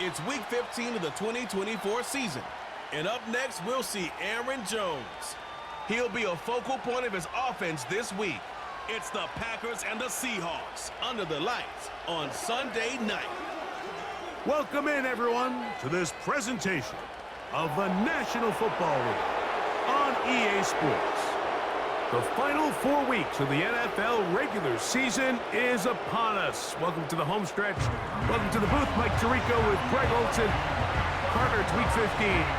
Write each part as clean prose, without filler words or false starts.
It's Week 15 of the 2024 season. And up next, we'll see Aaron Jones. He'll be a focal point of his offense this week. It's the Packers and the Seahawks under the lights on Sunday night. Welcome in, everyone, to this presentation of the National Football League on EA Sports. The final 4 weeks of the NFL regular season is upon us. Welcome to the home stretch. Welcome to the booth. Mike Tirico with Greg Olson. Partner, it's Week 15.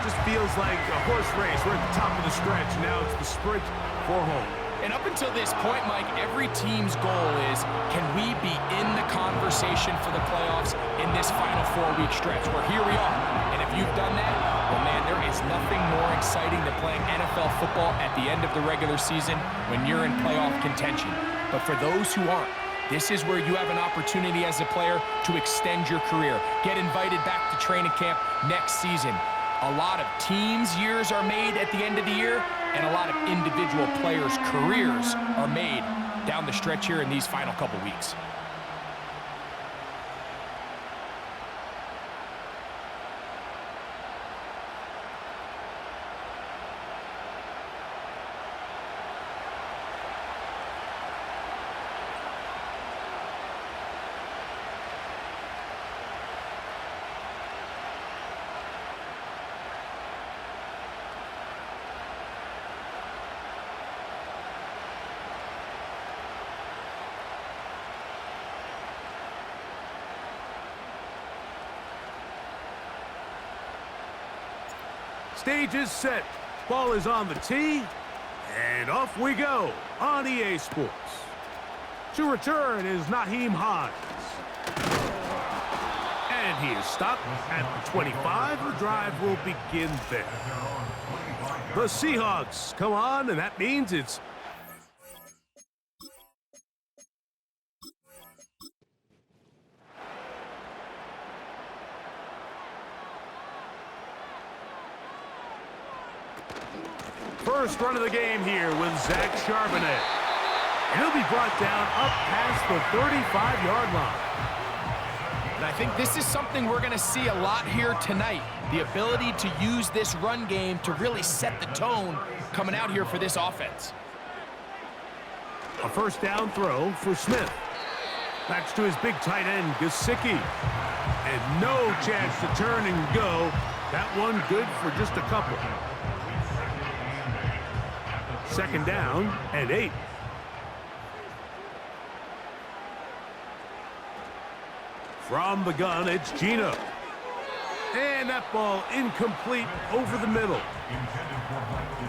Just feels like a horse race. We're at the top of the stretch. Now it's the sprint for home. And up until this point, Mike, every team's goal is, can we be in the conversation for the playoffs in this final 4-week stretch? Where here we are. And if you've done that, well, man, there is nothing more exciting than playing NFL football at the end of the regular season when you're in playoff contention. But for those who aren't, this is where you have an opportunity as a player to extend your career, get invited back to training camp next season. A lot of teams' years are made at the end of the year, and a lot of individual players' careers are made down the stretch here in these final couple weeks. Stage is set. Ball is on the tee. And off we go on EA Sports. To return is Nyheim Hines. And he is stopped at the 25. The drive will begin there. The Seahawks come on, and that means it's first run of the game here with Zach Charbonnet. And he'll be brought down up past the 35-yard line. And I think this is something we're going to see a lot here tonight. The ability to use this run game to really set the tone coming out here for this offense. A first down throw for Smith. That's to his big tight end, Gesicki. And no chance to turn and go. That one good for just a couple. Second down and 8. From the gun, it's Gino. And that ball incomplete over the middle.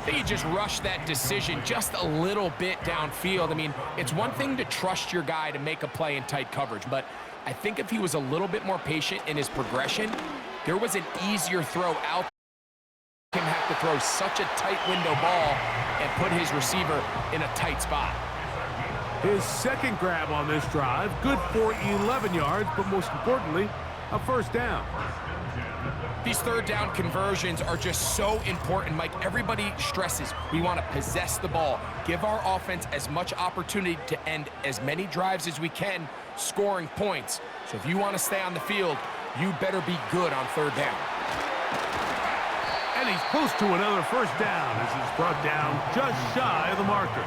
They just rushed that decision just a little bit downfield. I mean, it's one thing to trust your guy to make a play in tight coverage, but I think if he was a little bit more patient in his progression, there was an easier throw out. Him have to throw such a tight window ball and put his receiver in a tight spot. His second grab on this drive, good for 11 yards, but most importantly, a first down. These third down conversions are just so important, Mike. Everybody stresses we want to possess the ball, give our offense as much opportunity to end as many drives as we can, scoring points. So if you want to stay on the field, you better be good on third down. And he's close to another first down as he's brought down just shy of the marker.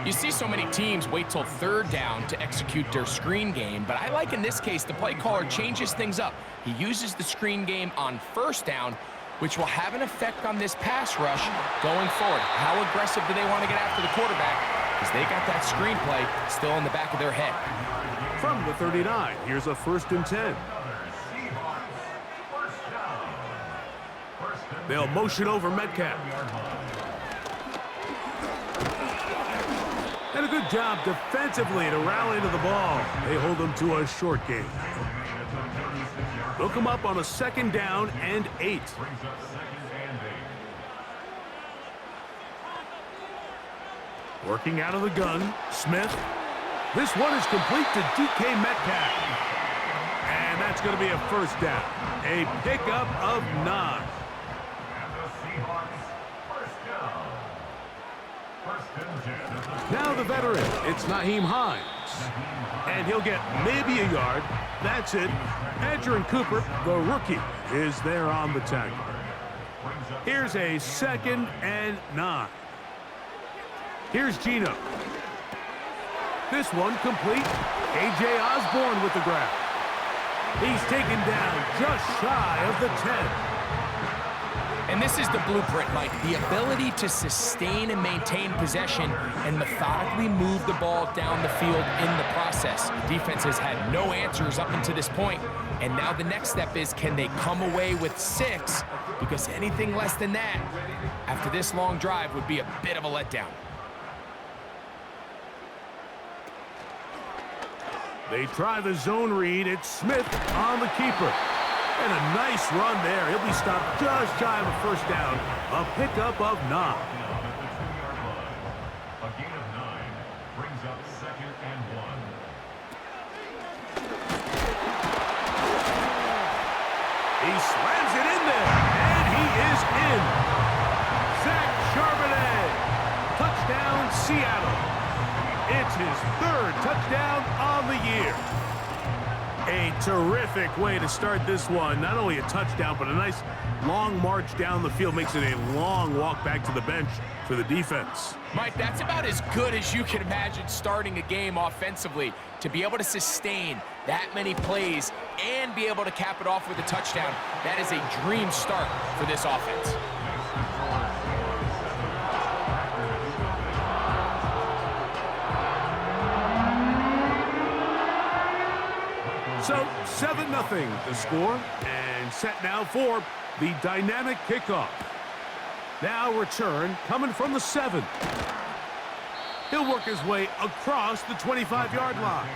You see so many teams wait till third down to execute their screen game, but I like in this case the play caller changes things up. He uses the screen game on first down, which will have an effect on this pass rush going forward. How aggressive do they want to get after the quarterback? Because they got that screen play still in the back of their head. From the 39, here's a 1st and 10. They'll motion over Metcalf. And a good job defensively to rally to the ball. They hold them to a short game. They'll come up on a 2nd down and 8. Working out of the gun, Smith. This one is complete to DK Metcalf. And that's going to be a first down. A pickup of 9. Now the veteran, it's Nyheim Hines. And he'll get maybe a yard. That's it. Adrian Cooper, the rookie, is there on the tackle. Here's a 2nd and 9. Here's Gino. This one complete. A.J. Osborne with the grab. He's taken down just shy of the 10. And this is the blueprint, Mike. The ability to sustain and maintain possession and methodically move the ball down the field in the process. The defense has had no answers up until this point. And now the next step is, can they come away with 6? Because anything less than that, after this long drive, would be a bit of a letdown. They try the zone read. It's Smith on the keeper. And a nice run there. He'll be stopped just shy of a first down. A pickup of 9. A gain of 9 brings up 2nd and 1. He slams it in there, and he is in. Zach Charbonnet. Touchdown, Seattle. It's his 3rd touchdown on the year. A terrific way to start this one. Not only a touchdown, but a nice long march down the field. Makes it a long walk back to the bench for the defense. Mike, that's about as good as you can imagine starting a game offensively. To be able to sustain that many plays and be able to cap it off with a touchdown, that is a dream start for this offense. So 7-0 the score, and set now for the dynamic kickoff. Now return coming from the 7. He'll work his way across the 25-yard line.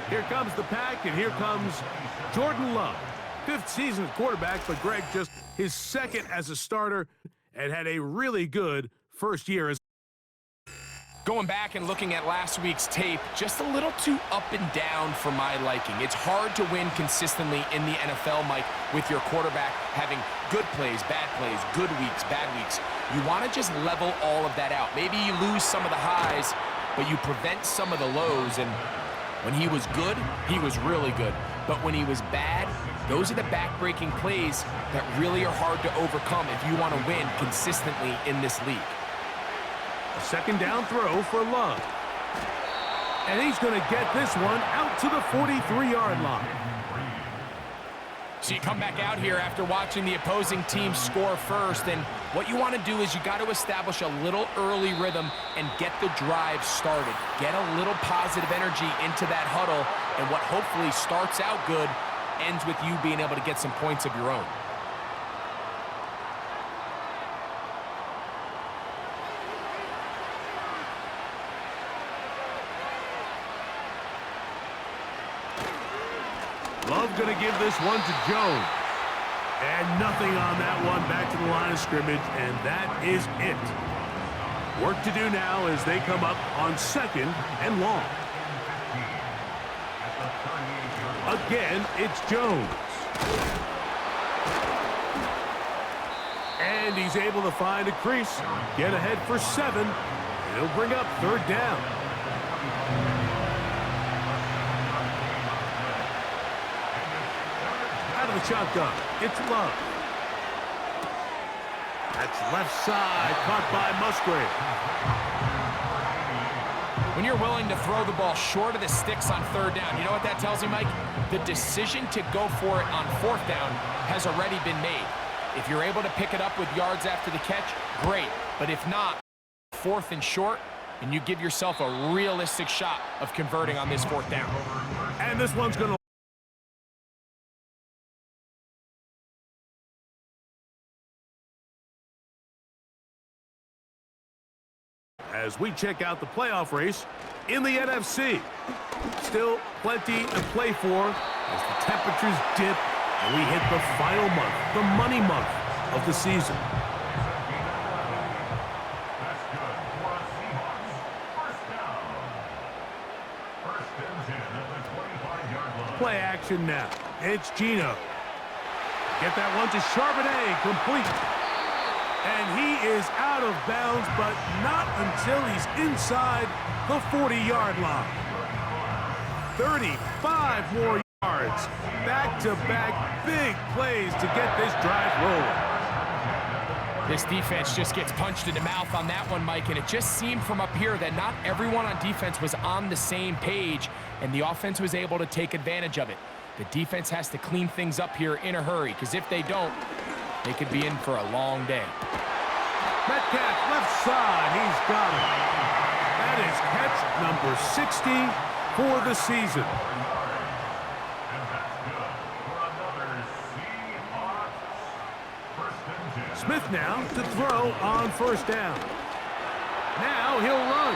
Here comes the pack, and here comes Jordan Love. 5th season as quarterback, but Greg just his 2nd as a starter and had a really good first year as Going back and looking at last week's tape, just a little too up and down for my liking. It's hard to win consistently in the NFL, Mike, with your quarterback having good plays, good weeks, bad weeks. You want to just level all of that out. Maybe you lose some of the highs, but you prevent some of the lows. And when he was good, he was really good. But when he was bad, those are the back-breaking plays that really are hard to overcome if you want to win consistently in this league. a 2nd down throw for Love. And he's going to get this one out to the 43-yard line. So you come back out here after watching the opposing team score first, and what you want to do is you got to establish a little early rhythm and get the drive started. Get a little positive energy into that huddle, and what hopefully starts out good ends with you being able to get some points of your own. Love going to give this one to Jones. And nothing on that one, back to the line of scrimmage, and that is it. Work to do now as they come up on 2nd and long. Again, it's Jones. And he's able to find a crease, get ahead for 7. He'll bring up 3rd down. The shotgun. It's Love. That's left side, caught by Musgrave. When you're willing to throw the ball short of the sticks on 3rd down, you know what that tells me, Mike? The decision to go for it on 4th down has already been made. If you're able to pick it up with yards after the catch, great. But if not, 4th and short, and you give yourself a realistic shot of converting on this 4th down. And this one's going to as we check out the playoff race in the NFC. Still plenty to play for as the temperatures dip and we hit the final month, the money month of the season. That's good for a Seahawks. First down. 1st and 10 at the 25-yard line. Play action now. It's Gino. Get that one to Charbonnet, complete. And he is out of bounds, but not until he's inside the 40-yard line. 35 more yards. Back-to-back big plays to get this drive rolling. This defense just gets punched in the mouth on that one, Mike, and it just seemed from up here that not everyone on defense was on the same page, and the offense was able to take advantage of it. The defense has to clean things up here in a hurry, because if they don't, they could be in for a long day. Metcalf, left side, he's got it. That is catch number 60 for the season. And that's good for another Seahawks first and 10. Smith now to throw on first down. Now he'll run.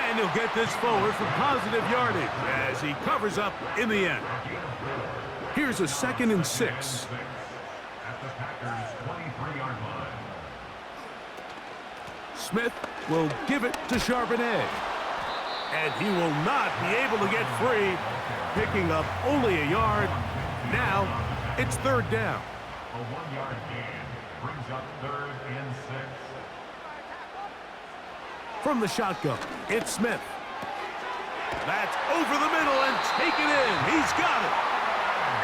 And he'll get this forward for positive yardage as he covers up in the end. Here's a 2nd and 6. At the Packers' 23-yard line. Smith will give it to Charbonnet. And he will not be able to get free, picking up only a yard. Now it's 3rd down. A 1-yard gain brings up 3rd and 6. From the shotgun, it's Smith. That's over the middle and taken in. He's got it.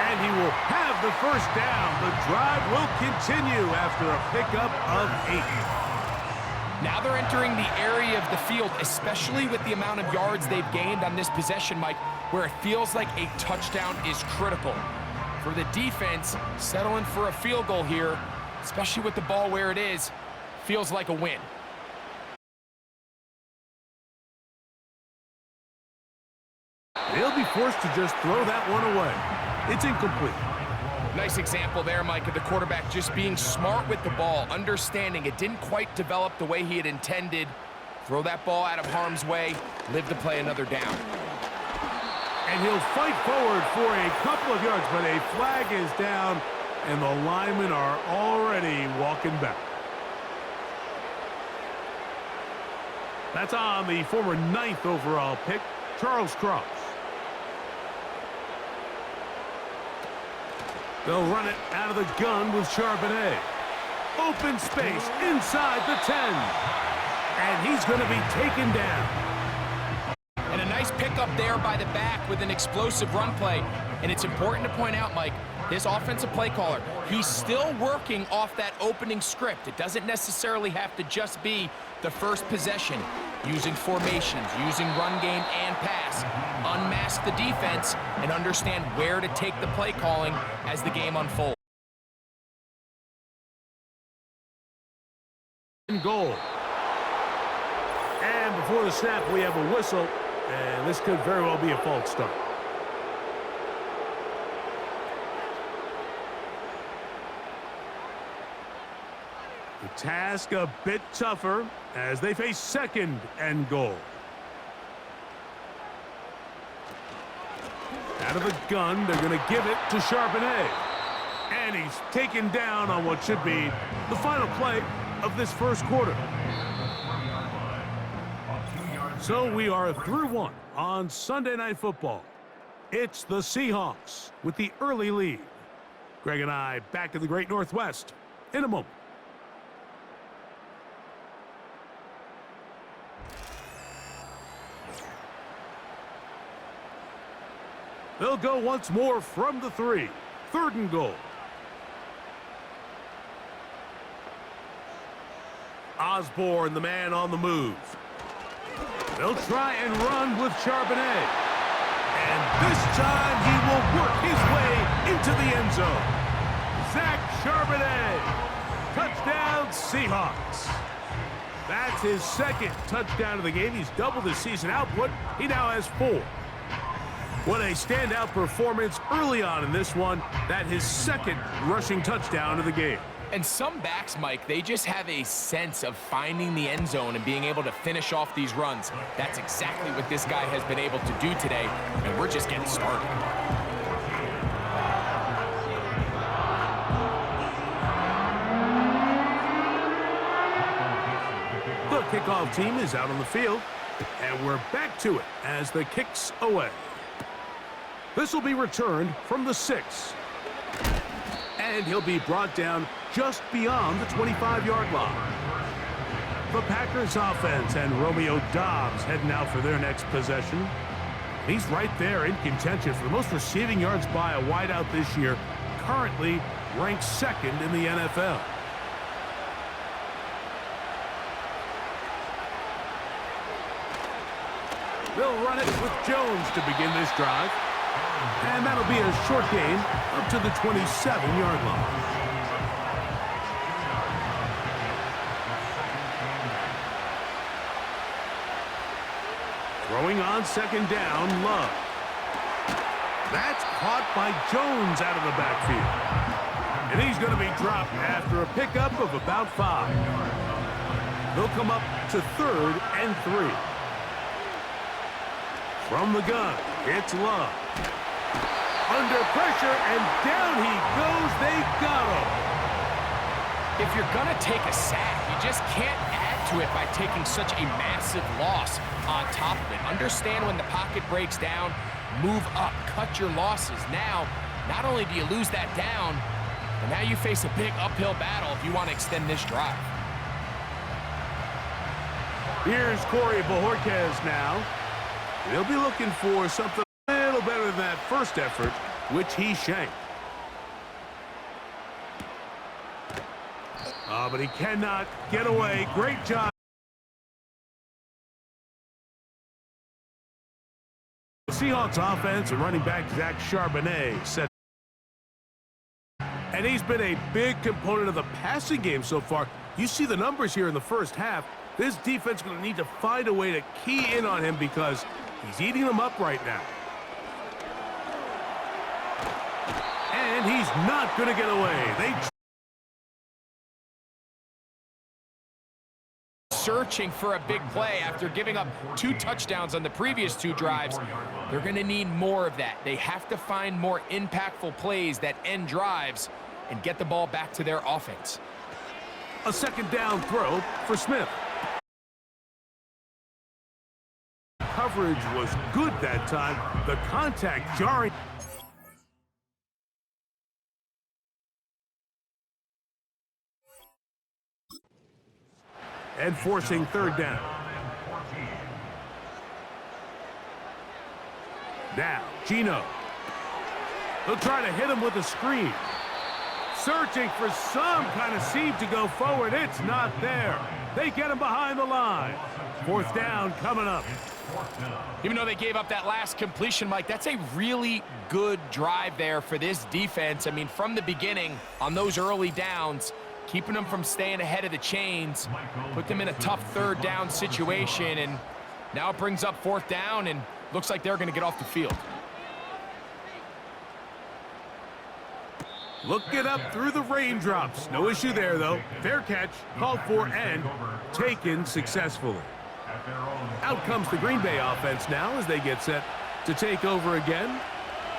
And he will have the first down. The drive will continue after a pickup of 8. Now they're entering the area of the field, especially with the amount of yards they've gained on this possession, Mike, where it feels like a touchdown is critical. For the defense, settling for a field goal here, especially with the ball where it is, feels like a win. They'll be forced to just throw that one away. It's incomplete. Nice example there, Mike, of the quarterback just being smart with the ball, understanding it didn't quite develop the way he had intended. Throw that ball out of harm's way, live to play another down. And he'll fight forward for a couple of yards, but a flag is down, and the linemen are already walking back. That's on the former 9th overall pick, Charles Cross. They'll run it out of the gun with Charbonnet. Open space inside the 10. And he's going to be taken down. And a nice pickup there by the back with an explosive run play. And it's important to point out, Mike, this offensive play caller, he's still working off that opening script. It doesn't necessarily have to just be the first possession. Using formations, using run game and pass. Unmask the defense and understand where to take the play calling as the game unfolds. Goal. And before the snap, we have a whistle, and this could very well be a false start. The task a bit tougher as they face 2nd and goal. Out of the gun, they're going to give it to Charbonnet. And he's taken down on what should be the final play of this first quarter. So we are through one on Sunday Night Football. It's the Seahawks with the early lead. Greg and I back in the Great Northwest in a moment. They'll go once more from the 3. 3rd and goal. Osborne, the man on the move. They'll try and run with Charbonnet. And this time he will work his way into the end zone. Zach Charbonnet. Touchdown, Seahawks. That's his 2nd touchdown of the game. He's doubled his season output. He now has 4. What a standout performance early on in this one. That his 2nd rushing touchdown of the game. And some backs, Mike, they just have a sense of finding the end zone and being able to finish off these runs. That's exactly what this guy has been able to do today, and we're just getting started. The kickoff team is out on the field, and we're back to it as the kick's away. This will be returned from the 6. And he'll be brought down just beyond the 25-yard line. The Packers offense and Romeo Doubs heading out for their next possession. He's right there in contention for the most receiving yards by a wideout this year, currently ranked second in the NFL. They'll run it with Jones to begin this drive. And that'll be a short gain up to the 27-yard line. Throwing on second down, Love. That's caught by Jones out of the backfield. And he's going to be dropped after a pickup of about 5. They'll come up to 3rd and 3. From the gun, it's Love. Under pressure, and down he goes. They got him. If you're going to take a sack, you just can't add to it by taking such a massive loss on top of it. Understand when the pocket breaks down, move up, cut your losses. Now, not only do you lose that down, but now you face a big uphill battle if you want to extend this drive. Here's Corey Bojorquez now. They'll be looking for something a little better than that first effort, which he shanked. But he cannot get away. Great job. The Seahawks offense and running back Zach Charbonnet set. And he's been a big component of the passing game so far. You see the numbers here in the first half. This defense is going to need to find a way to key in on him because he's eating them up right now. And he's not going to get away. Searching for a big play after giving up 2 touchdowns on the previous 2 drives. They're going to need more of that. They have to find more impactful plays that end drives and get the ball back to their offense. A second down throw for Smith. Coverage was good that time. The contact jarring. And forcing 3rd down. Now, Gino. They'll try to hit him with a screen. Searching for some kind of seam to go forward. It's not there. They get him behind the line. 4th down coming up. Even though they gave up that last completion, Mike, that's a really good drive there for this defense. I mean, from the beginning, on those early downs, keeping them from staying ahead of the chains, put them in a tough 3rd down situation, and now it brings up 4th down, and looks like they're going to get off the field. Looking up through the raindrops. No issue there, though. Fair catch, called for, and taken successfully. Out comes the Green Bay offense now as they get set to take over again.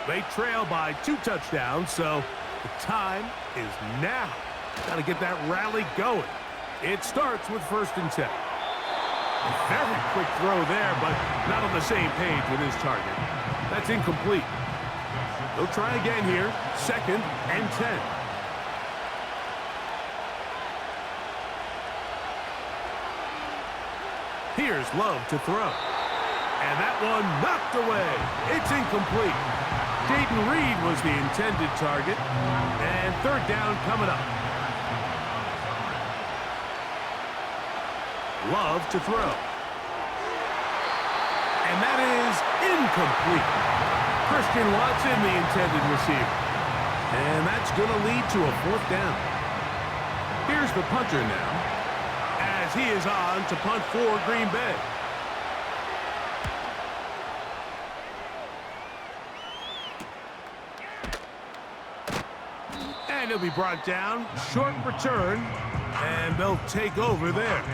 They trail by 2 touchdowns, so the time is now. Got to get that rally going. It starts with 1st and 10. A very quick throw there, but not on the same page with his target. That's incomplete. They'll try again here. 2nd and 10. Here's Love to throw. And that one knocked away. It's incomplete. Jayden Reed was the intended target. And 3rd down coming up. Love to throw. And that is incomplete. Christian Watson, the intended receiver. And that's going to lead to a 4th down. Here's the punter now, as he is on to punt for Green Bay. And he'll be brought down. Short return. And they'll take over there.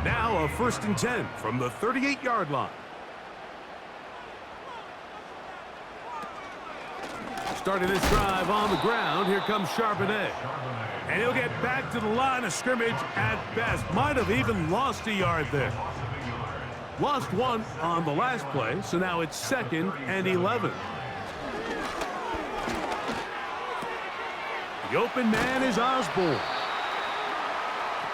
Now a 1st and 10 from the 38-yard line. Starting this drive on the ground, here comes Charbonnet. And he'll get back to the line of scrimmage at best. Might have even lost a yard there. Lost 1 on the last play, so now it's 2nd and 11. The open man is Osborne.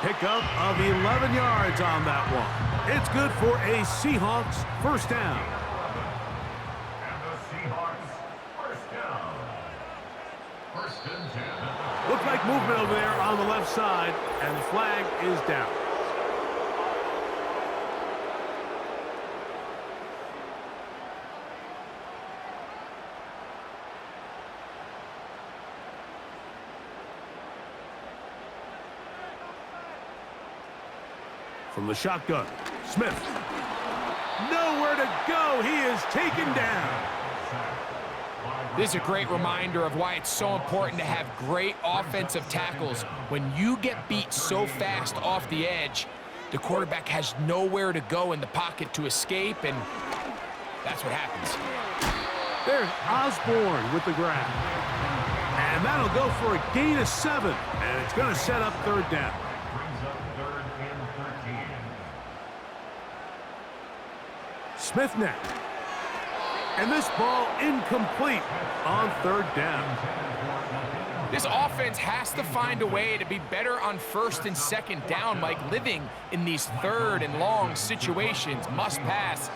Pickup of 11 yards on that one. It's good for a Seahawks first down. And the Seahawks first down. First and 10. Looks like movement over there on the left side, and the flag is down. From the shotgun, Smith. Nowhere to go. He is taken down. This is a great reminder of why it's so important to have great offensive tackles. When you get beat so fast off the edge, the quarterback has nowhere to go in the pocket to escape, and that's what happens. There's Osborne with the grab. And that'll go for a gain of 7, and it's going to set up third down. Brings up third and 13. Smith now. And this ball incomplete on third down. This offense has to find a way to be better on first and second down. Like, living in these third and long situations, must pass,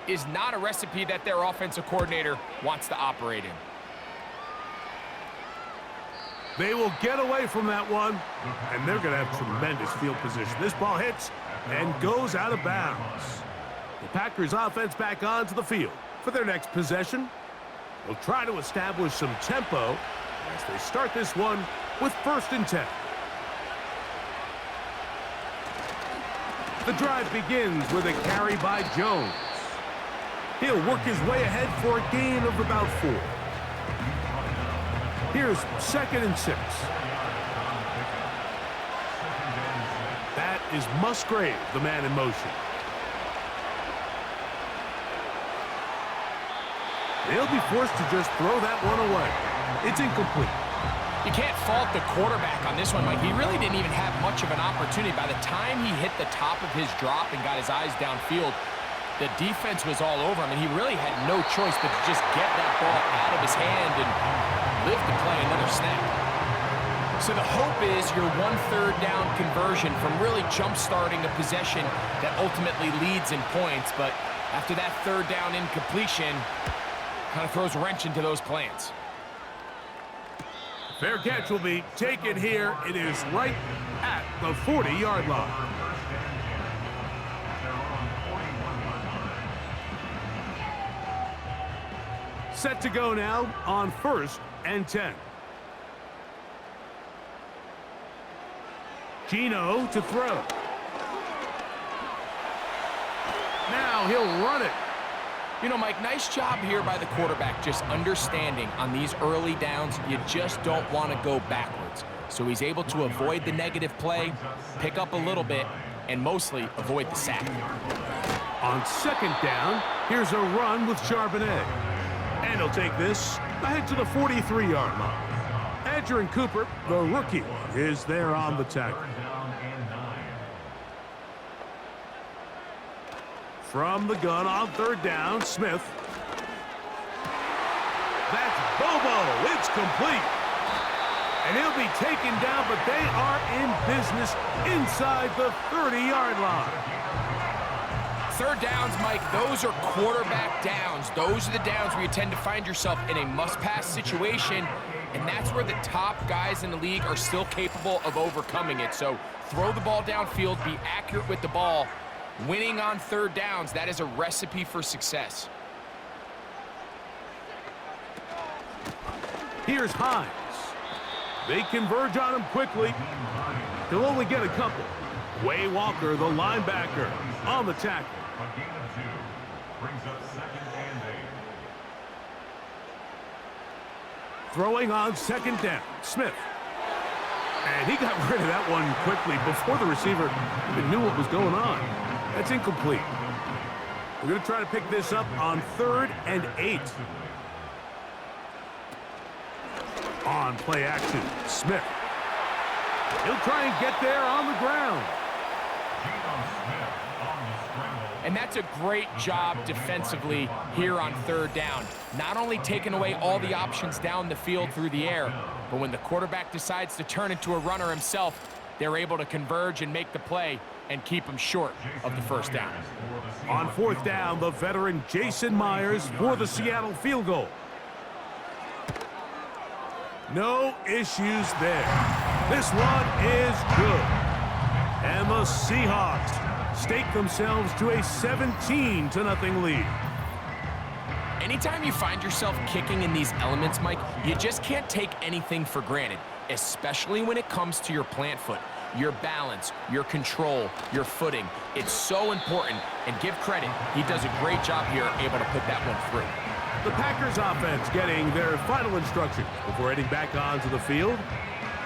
is not a recipe that their offensive coordinator wants to operate in. They will get away from that one, and they're going to have tremendous field position. This ball hits and goes out of bounds. The Packers offense back onto the field for their next possession. They'll try to establish some tempo as they start this one with first and 10. The drive begins with a carry by Jones. He'll work his way ahead for a gain of about 4. Here's second and 6. That is Musgrave, the man in motion. They'll be forced to just throw that one away. It's incomplete. You can't fault the quarterback on this one, Mike. He really didn't even have much of an opportunity. By the time he hit the top of his drop and got his eyes downfield, the defense was all over him, and he really had no choice but to just get that ball out of his hand and live to play another snap. So the hope is your 1/3 down conversion from really jump-starting a possession that ultimately leads in points, but after that third down incompletion, kind of throws a wrench into those plans. Fair catch will be taken here. It is right at the 40-yard line. Set to go now on first and 10. Gino to throw. Now he'll run it. You know, Mike, nice job here by the quarterback, just understanding on these early downs, you just don't want to go backwards. So he's able to avoid the negative play, pick up a little bit, and mostly avoid the sack. On second down, here's a run with Charbonnet. And he'll take this ahead to the 43-yard line. Adrian Cooper, the rookie, is there on the tackle. From the gun on third down, Smith. That's Bobo. It's complete. And he'll be taken down, but they are in business inside the 30-yard line. Third downs, Mike, those are quarterback downs. Those are the downs where you tend to find yourself in a must-pass situation, and that's where the top guys in the league are still capable of overcoming it. So throw the ball downfield, be accurate with the ball. Winning on third downs, that is a recipe for success. Here's Hines. They converge on him quickly. He'll only get a couple. Way Walker, the linebacker, on the tackle. A gain of 2 brings up second and 8. Throwing on second down, Smith. And he got rid of that one quickly before the receiver even knew what was going on. That's incomplete. We're going to try to pick this up on third and 8. On play action, Smith. He'll try and get there on the ground. And that's a great job defensively here on third down. Not only taking away all the options down the field through the air, but when the quarterback decides to turn into a runner himself, they're able to converge and make the play and keep them short of the first down. On fourth down, the veteran Jason Myers for the Seattle field goal. No issues there. This one is good. And the Seahawks stake themselves to a 17-0 lead. Anytime you find yourself kicking in these elements, Mike, you just can't take anything for granted, especially when it comes to your plant foot. Your balance, your control, your footing. It's so important, and give credit. He does a great job here able to put that one through. The Packers offense getting their final instructions before heading back onto the field.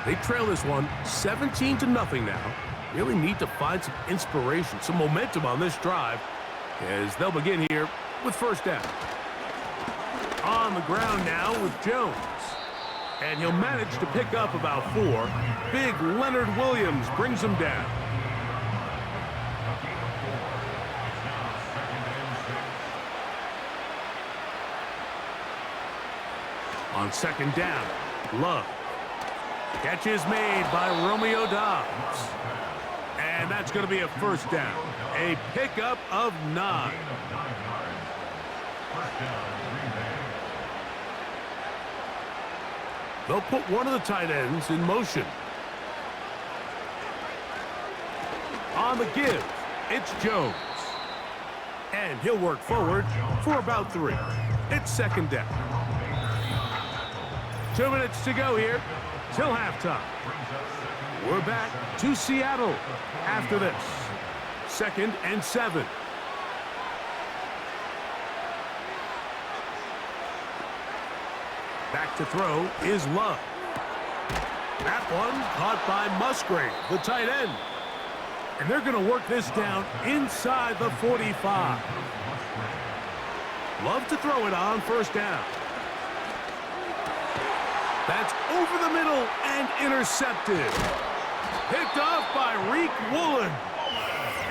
They trail this one 17-0 now. Really need to find some inspiration, some momentum on this drive as they'll begin here with first down. On the ground now with Jones. And he'll manage to pick up about 4. Big Leonard Williams brings him down. On second down, Love. Catch is made by Romeo Doubs. And that's going to be a first down. A pickup of 9. They'll put one of the tight ends in motion. On the give, it's Jones. And he'll work forward for about 3. It's second down. 2 minutes to go here till halftime. We're back to Seattle after this. 2nd and 7. Back to throw is Love. That one caught by Musgrave, the tight end. And they're going to work this down inside the 45. Love to throw it on first down. That's over the middle and intercepted. Picked off by Reek Woolen.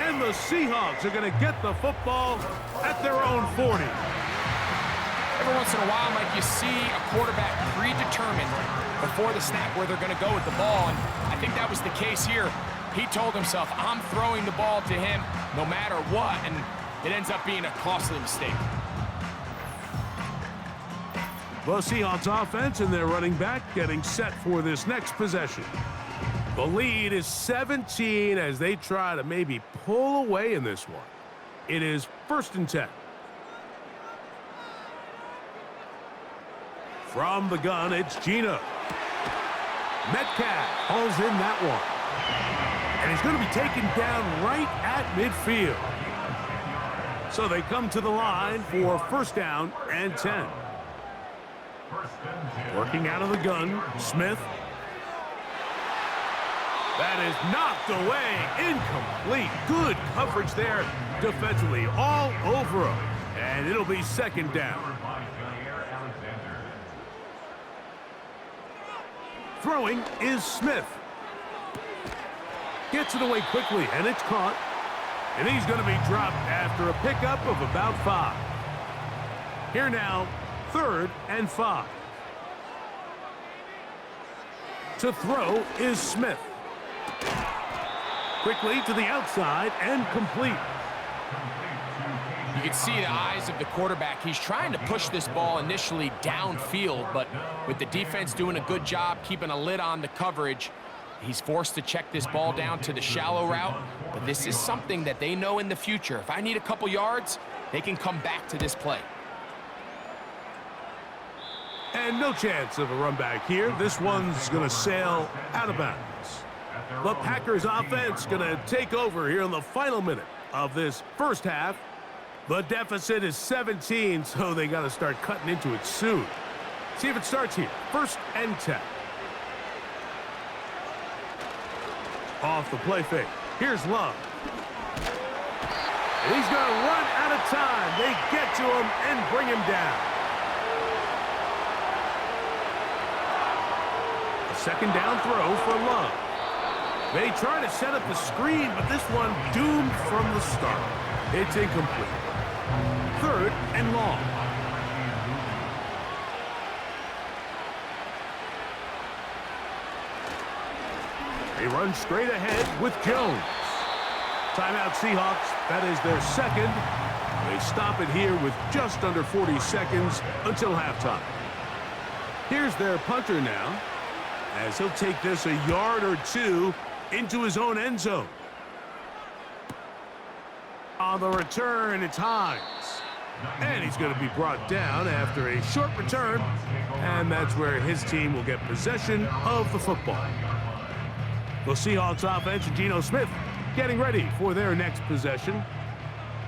And the Seahawks are going to get the football at their own 40. Every once in a while, Mike, you see a quarterback predetermined before the snap where they're going to go with the ball, and I think that was the case here. He told himself, I'm throwing the ball to him no matter what, and it ends up being a costly mistake. The Seahawks offense and their running back getting set for this next possession. The lead is 17 as they try to maybe pull away in this one. It is 1st and 10. From the gun, it's Gino. Metcalf hauls in that one. And he's going to be taken down right at midfield. So they come to the line for first down and 10. Working out of the gun, Smith. That is knocked away, incomplete. Good coverage there defensively, all over him. And it'll be second down. Throwing is Smith. Gets it away quickly, and it's caught. And he's going to be dropped after a pickup of about 5. Here now, 3rd and 5. To throw is Smith. Quickly to the outside and complete. You can see the eyes of the quarterback. He's trying to push this ball initially downfield, but with the defense doing a good job keeping a lid on the coverage, he's forced to check this ball down to the shallow route. But this is something that they know in the future. If I need a couple yards, they can come back to this play. And no chance of a run back here. This one's going to sail out of bounds. The Packers offense going to take over here in the final minute of this first half. The deficit is 17, so they got to start cutting into it soon. See if it starts here. 1st and 10. Off the play fake. Here's Love. And he's going to run out of time. They get to him and bring him down. A second down throw for Love. They try to set up the screen, but this one doomed from the start. It's incomplete. 3rd and long. They run straight ahead with Jones. Timeout Seahawks. That is their second. They stop it here with just under 40 seconds until halftime. Here's their punter now, as he'll take this a yard or two into his own end zone. On the return, it's Hines. And he's going to be brought down after a short return, and that's where his team will get possession of the football. The Seahawks offense and Geno Smith getting ready for their next possession.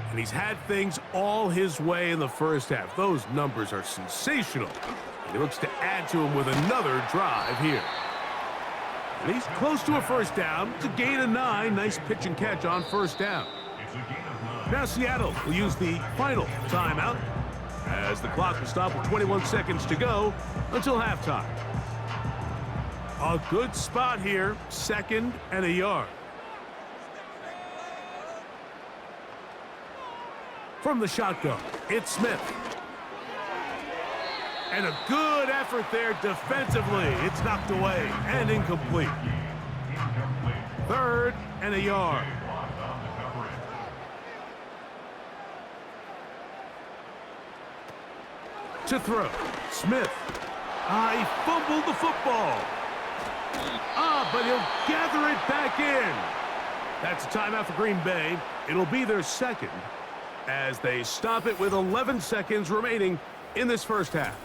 And he's had things all his way in the first half. Those numbers are sensational. And he looks to add to them with another drive here. And he's close to a first down. It's a gain of 9. Nice pitch and catch on first down. Now Seattle will use the final timeout as the clock will stop with 21 seconds to go until halftime. A good spot here, second and a yard. From the shotgun, it's Smith. And a good effort there defensively. It's knocked away and incomplete. Third and a yard. To throw, Smith. He fumbled the football. But he'll gather it back in. That's a timeout for Green Bay. It'll be their second as they stop it with 11 seconds remaining in this first half.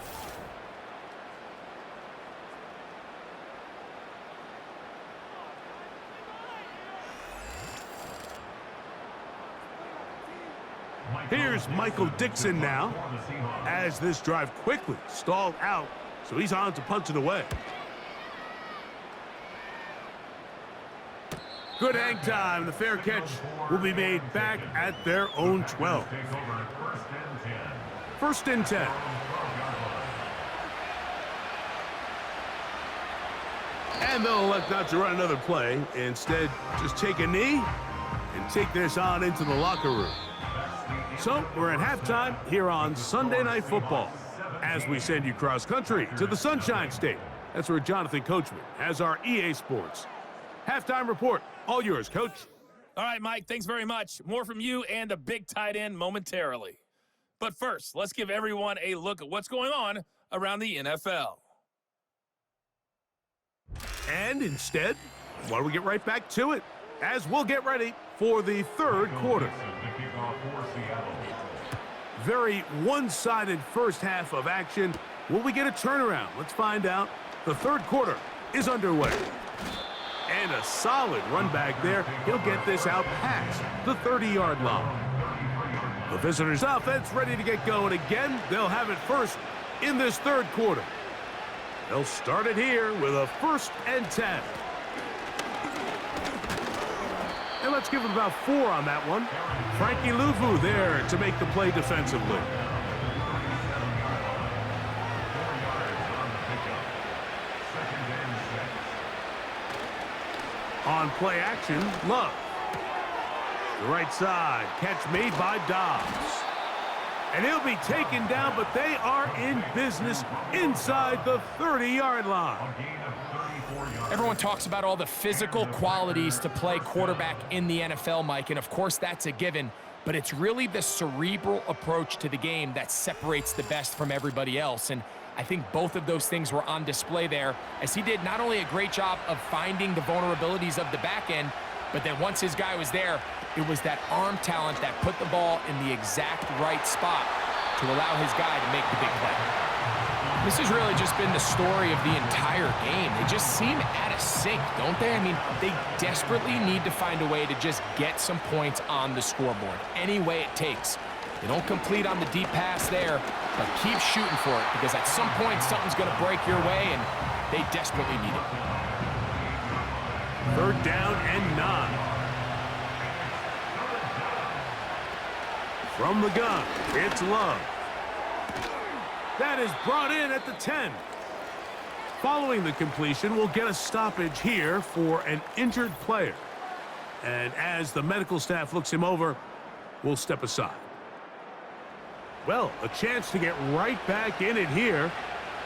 Here's Michael Dixon now as this drive quickly stalled out, so he's on to punt it away. Good hang time. The fair catch will be made back at their own 12. First and 10. And they'll elect not to run another play. Instead, just take a knee and take this on into the locker room. So, we're at halftime here on Sunday Night Football as we send you cross-country to the Sunshine State. That's where Jonathan Coachman has our EA Sports halftime report. All yours, Coach. All right, Mike, thanks very much. More from you and the big tight end momentarily. But first, let's give everyone a look at what's going on around the NFL. And instead, why don't we get right back to it as we'll get ready for the third quarter. Very one-sided first half of action. Will we get a turnaround? Let's find out. The third quarter is underway. And a solid run back there. He'll get this out past the 30-yard line. The visitors' offense ready to get going again. They'll have it first in this third quarter. They'll start it here with a 1st and 10. And let's give them about 4 on that one. Frankie Luvu there to make the play defensively. On play action, Love. The right side, catch made by Dobbs. And he'll be taken down, but they are in business inside the 30-yard line. Everyone talks about all the physical qualities to play quarterback in the NFL, Mike, and of course that's a given, but it's really the cerebral approach to the game that separates the best from everybody else. And I think both of those things were on display there, as he did not only a great job of finding the vulnerabilities of the back end, but then once his guy was there, it was that arm talent that put the ball in the exact right spot to allow his guy to make the big play. This has really just been the story of the entire game. They just seem out of sync, don't they? I mean, they desperately need to find a way to just get some points on the scoreboard, any way it takes. They don't complete on the deep pass there, but keep shooting for it, because at some point something's going to break your way, and they desperately need it. 3rd down and 9. From the gun, it's Love. That is brought in at the 10. Following the completion, we'll get a stoppage here for an injured player. And as the medical staff looks him over, we'll step aside. Well, a chance to get right back in it here.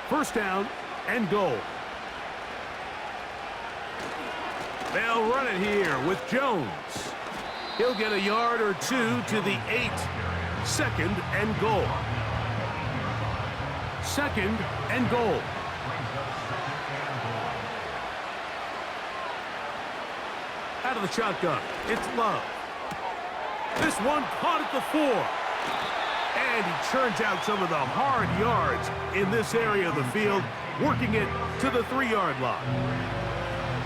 1st down and goal. They'll run it here with Jones. He'll get a yard or two to the 8. Second and goal. Second and goal. Out of the shotgun, it's Love. This one caught at the 4. And he churns out some of the hard yards in this area of the field, working it to the 3-yard line.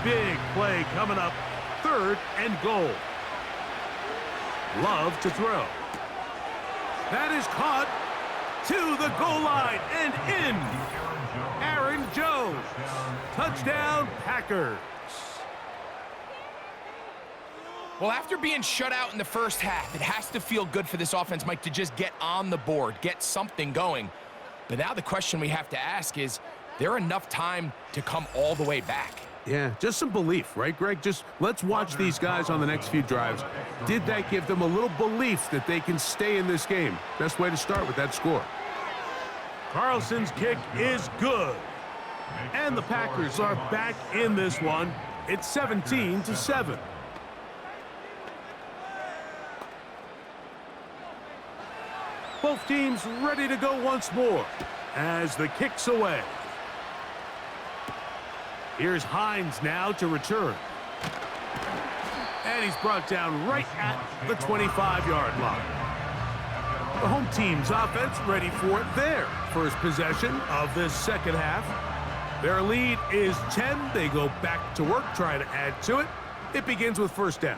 Big play coming up, 3rd and goal. Love to throw. That is caught to the goal line and in. Aaron Jones. Touchdown, Packers. Well, after being shut out in the first half, it has to feel good for this offense, Mike, to just get on the board, get something going. But now the question we have to ask is there enough time to come all the way back? Yeah, just some belief, right, Greg? Just let's watch these guys on the next few drives. Did that give them a little belief that they can stay in this game? Best way to start with that score. Carlson's kick is good. And the Packers are back in this one. It's 17-7. Both teams ready to go once more as the kick's away. Here's Hines now to return. And he's brought down right at the 25-yard line. The home team's offense ready for it their first possession of this second half. Their lead is 10. They go back to work, trying to add to it. It begins with first down.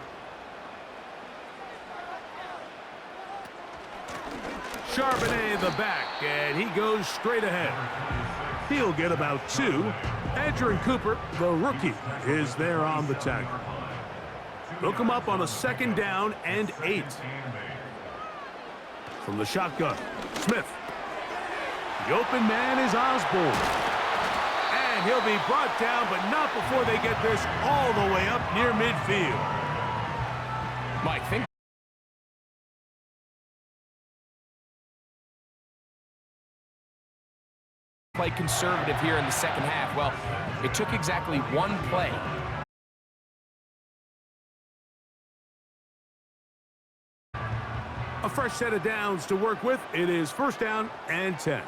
Charbonnet the back, and he goes straight ahead. He'll get about 2. Andrew Cooper, the rookie, is there on the tackle. They'll come up on a 2nd down and 8. From the shotgun, Smith. The open man is Osborne. And he'll be brought down, but not before they get this all the way up near midfield. Mike, think play conservative here in the second half. Well, it took exactly one play. A fresh set of downs to work with. It is first down and 10.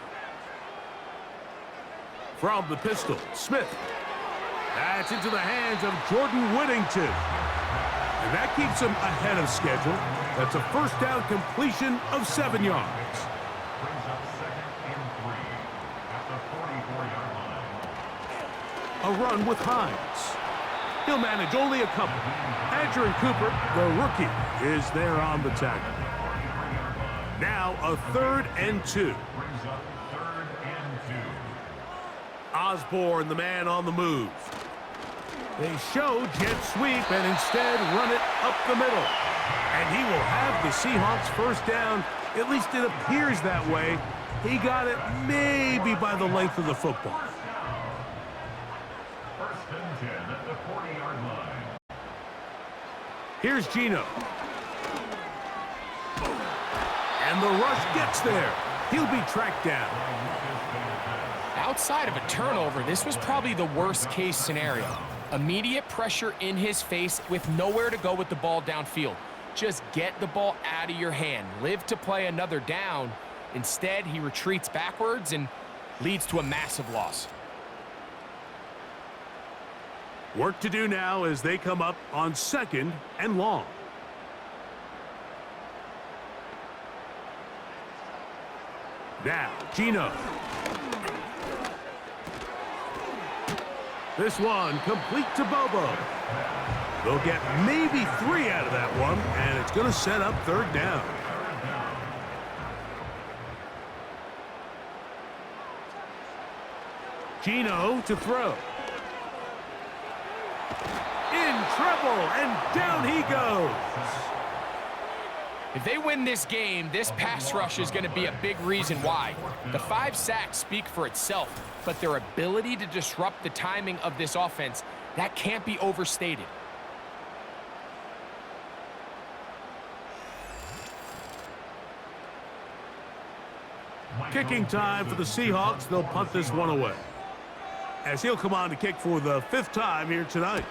From the pistol, Smith. That's into the hands of Jordan Whittington. And that keeps him ahead of schedule. That's a first down completion of 7 yards. A run with Hines. He'll manage only a couple. Andrew Cooper, the rookie, is there on the tackle. Now a 3rd and 2. Osborne, the man on the move. They show jet sweep and instead run it up the middle. And he will have the Seahawks first down. At least it appears that way. He got it maybe by the length of the football. Here's Geno. And the rush gets there. He'll be tracked down. Outside of a turnover, this was probably the worst-case scenario. Immediate pressure in his face with nowhere to go with the ball downfield. Just get the ball out of your hand. Live to play another down. Instead, he retreats backwards and leads to a massive loss. Work to do now as they come up on 2nd and long. Now, Geno. This one complete to Bobo. They'll get maybe 3 out of that one, and it's going to set up 3rd down. Geno to throw. In trouble, and down he goes. If they win this game, this pass rush is going to be a big reason why. The 5 sacks speak for itself, but their ability to disrupt the timing of this offense, that can't be overstated. Kicking time for the Seahawks. They'll punt this one away, as he'll come on to kick for the 5th time here tonight.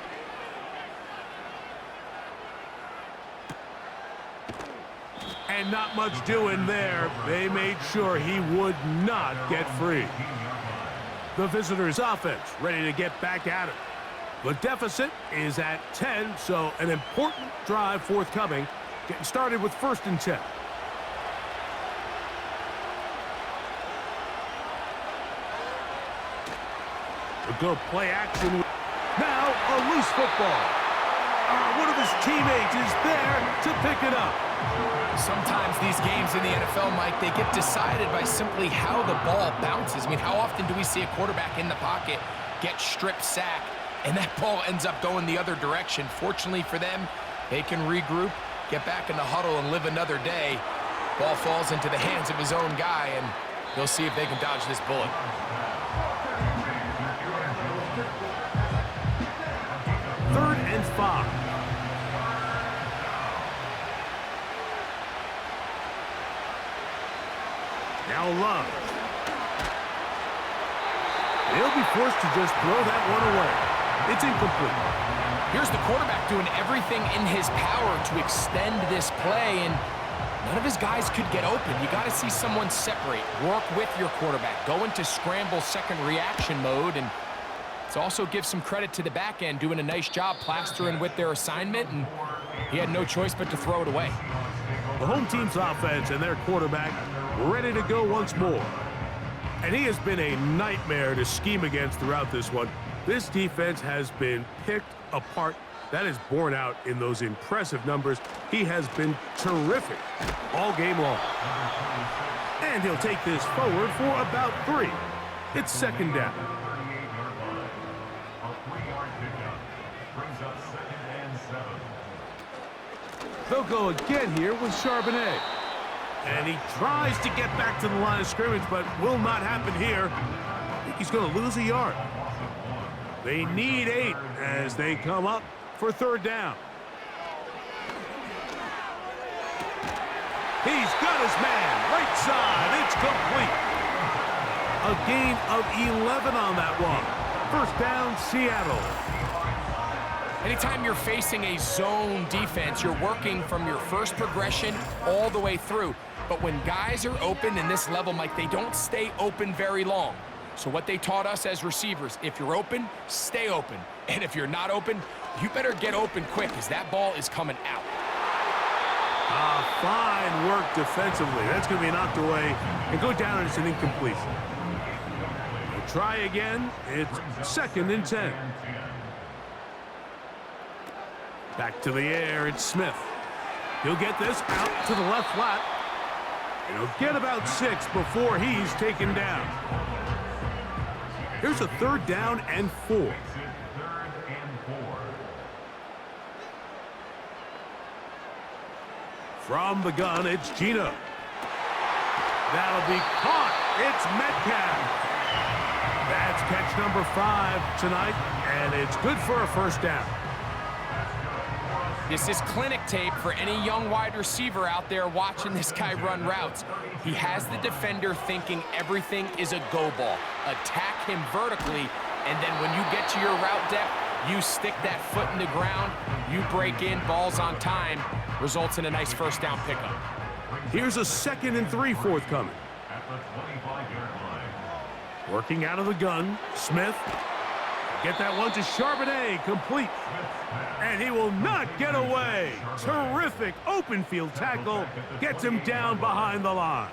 And not much doing there. They made sure he would not get free. The visitors' offense ready to get back at it. The deficit is at 10, so an important drive forthcoming. Getting started with 1st and 10. A good play action. Now a loose football. One of his teammates is there to pick it up. Sometimes these games in the NFL, Mike, they get decided by simply how the ball bounces. I mean, how often do we see a quarterback in the pocket get strip sacked, and that ball ends up going the other direction? Fortunately for them, they can regroup, get back in the huddle, and live another day. Ball falls into the hands of his own guy, and they'll see if they can dodge this bullet. Third and 5. Now Love. He'll be forced to just throw that one away. It's incomplete. Here's the quarterback doing everything in his power to extend this play, and none of his guys could get open. You got to see someone separate, work with your quarterback, go into scramble second reaction mode, and it also gives some credit to the back end doing a nice job plastering with their assignment, and he had no choice but to throw it away. The home team's offense and their quarterback ready to go once more. And he has been a nightmare to scheme against throughout this one. This defense has been picked apart. That is borne out in those impressive numbers. He has been terrific all game long. And he'll take this forward for about 3. It's 2nd down. They'll go again here with Charbonnet. And he tries to get back to the line of scrimmage, but will not happen here. I think he's going to lose a yard. They need 8 as they come up for 3rd down. He's got his man, right side, it's complete. A gain of 11 on that one. 1st down, Seattle. Anytime you're facing a zone defense, you're working from your first progression all the way through. But when guys are open in this level, Mike, they don't stay open very long. So what they taught us as receivers, if you're open, stay open. And if you're not open, you better get open quick because that ball is coming out. Fine work defensively. That's going to be knocked away and go down, and it's an incompletion. We'll try again. It's 2nd and 10. Back to the air, it's Smith. He'll get this out to the left flat. And he'll get about 6 before he's taken down. Here's a 3rd down and 4. From the gun, it's Gino. That'll be caught. It's Metcalf. That's catch number 5 tonight, and it's good for a 1st down. This is clinic tape for any young wide receiver out there watching this guy run routes. He has the defender thinking everything is a go ball. Attack him vertically, and then when you get to your route depth, you stick that foot in the ground, you break in, balls on time, results in a nice 1st down pickup. Here's a 2nd and 3 forthcoming. Working out of the gun, Smith. Get that one to Charbonnet, complete. And he will not get away. Terrific open field tackle. Gets him down behind the line.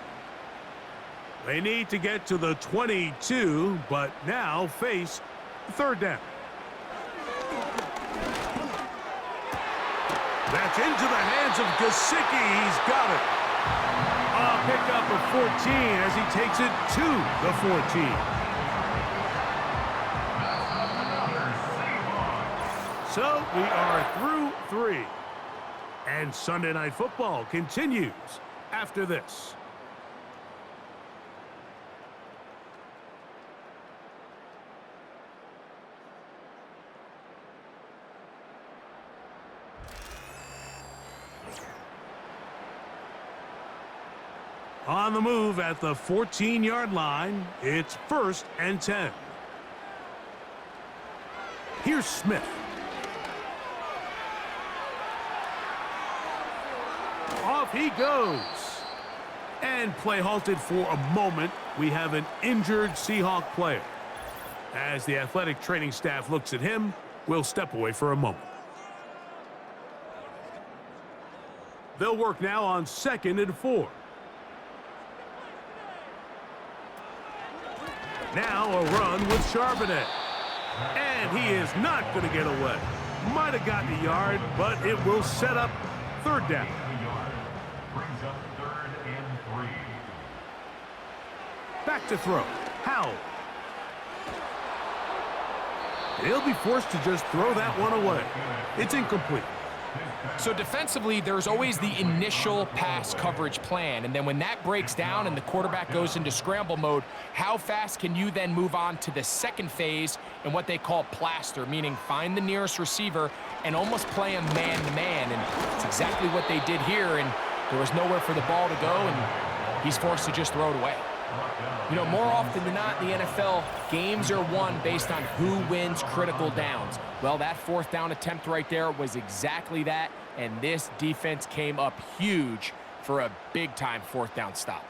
They need to get to the 22, but now face 3rd down. That's into the hands of Gesicki. He's got it. A pickup of 14 as he takes it to the 14. So we are through 3. And Sunday Night Football continues after this. On the move at the 14-yard line, it's 1st and 10. Here's Smith. Off he goes. And play halted for a moment. We have an injured Seahawk player. As the athletic training staff looks at him, we'll step away for a moment. They'll work now on 2nd and 4. Now a run with Charbonnet. And he is not going to get away. Might have gotten a yard, but it will set up 3rd down. Brings up 3rd and 3. Back to throw. Howell. He'll be forced to just throw that one away. It's incomplete. So defensively, there's always the initial pass coverage plan, and then when that breaks down and the quarterback goes into scramble mode, how fast can you then move on to the second phase and what they call plaster, meaning find the nearest receiver and almost play him man-to-man, and it's exactly what they did here, and there was nowhere for the ball to go, and he's forced to just throw it away. You know, more often than not in the NFL, games are won based on who wins critical downs. Well, that 4th down attempt right there was exactly that, and this defense came up huge for a big-time 4th down stop.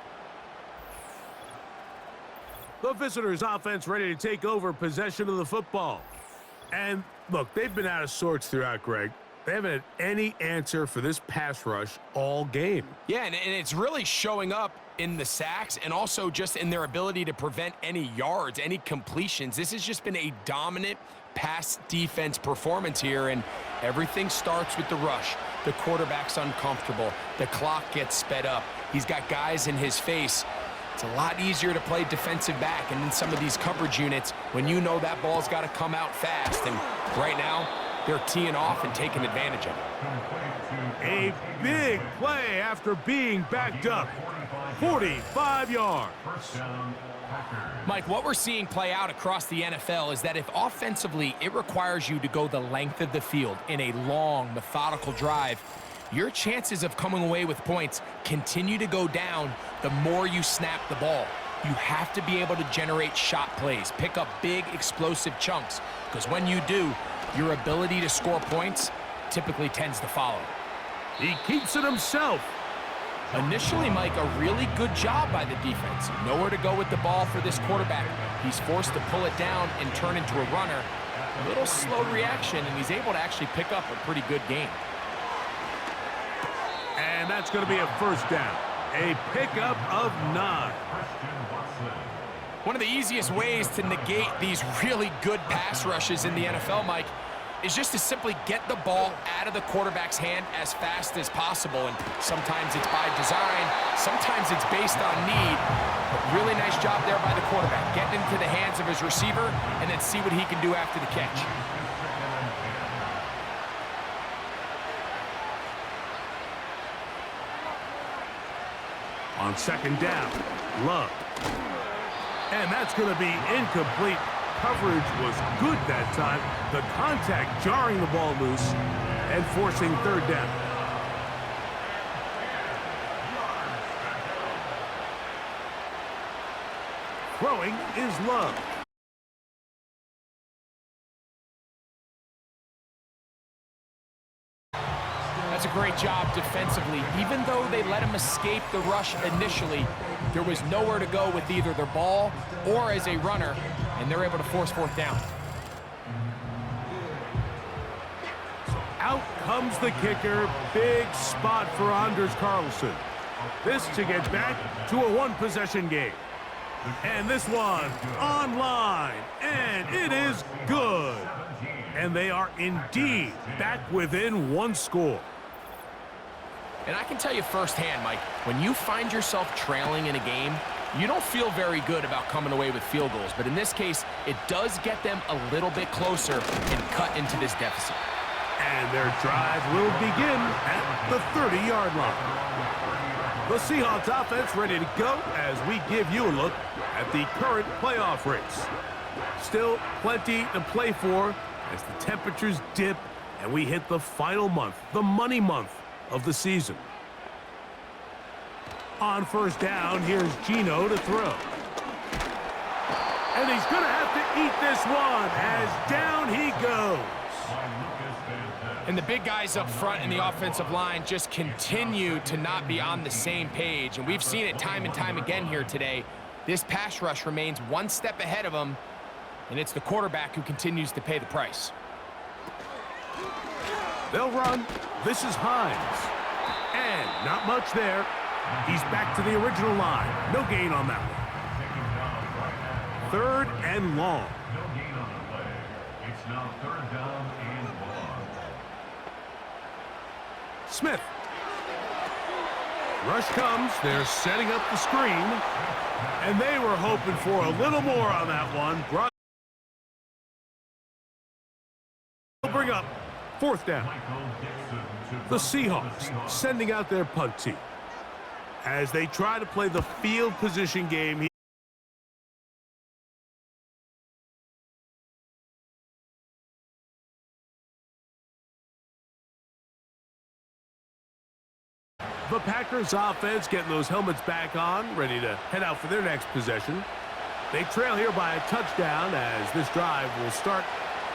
The visitors' offense ready to take over possession of the football. And, look, they've been out of sorts throughout, Greg. They haven't had any answer for this pass rush all game. Yeah, and it's really showing up in the sacks and also just in their ability to prevent any yards, any completions. This has just been a dominant pass defense performance here, and everything starts with the rush. The quarterback's uncomfortable. The clock gets sped up. He's got guys in his face. It's a lot easier to play defensive back and in some of these coverage units when you know that ball's got to come out fast, and right now they're teeing off and taking advantage of it. A big play after being backed up. 45 yards. Mike, what we're seeing play out across the NFL is that if offensively it requires you to go the length of the field in a long, methodical drive, your chances of coming away with points continue to go down the more you snap the ball. You have to be able to generate shot plays, pick up big, explosive chunks, because when you do, your ability to score points typically tends to follow. He keeps it himself. Initially, Mike, a really good job by the defense. Nowhere to go with the ball for this quarterback. He's forced to pull it down and turn into a runner. A little slow reaction, and he's able to actually pick up a pretty good game. And that's going to be a 1st down. A pickup of 9. One of the easiest ways to negate these really good pass rushes in the NFL, Mike, is just to simply get the ball out of the quarterback's hand as fast as possible. And sometimes it's by design, sometimes it's based on need. But really nice job there by the quarterback, getting into the hands of his receiver and then see what he can do after the catch. On 2nd down, Love. And that's going to be incomplete. Coverage was good that time. The contact jarring the ball loose and forcing 3rd down. Throwing is Love. That's a great job defensively. Even though they let him escape the rush initially, there was nowhere to go with either their ball or as a runner, and they're able to force 4th down. Out comes the kicker. Big spot for Anders Carlson. This to get back to a 1-possession game. And this one online, and it is good. And they are indeed back within 1 score. And I can tell you firsthand, Mike, when you find yourself trailing in a game, you don't feel very good about coming away with field goals. But in this case, it does get them a little bit closer and cut into this deficit. And their drive will begin at the 30-yard line. The Seahawks offense ready to go as we give you a look at the current playoff race. Still plenty to play for as the temperatures dip and we hit the final month, the money month of the season. On 1st down, here's Gino to throw. And he's going to have to eat this one as down he goes. And the big guys up front in the offensive line just continue to not be on the same page. And we've seen it time and time again here today. This pass rush remains one step ahead of them, and it's the quarterback who continues to pay the price. They'll run. This is Hines. And not much there. He's back to the original line. No gain on that one. Third and long. No gain on the play. It's now third down and long. Smith. Rush comes. They're setting up the screen. And they were hoping for a little more on that one. They'll bring up fourth down. The Seahawks sending out their punt team. As they try to play the field position game. The Packers offense getting those helmets back on, ready to head out for their next possession. They trail here by a touchdown as this drive will start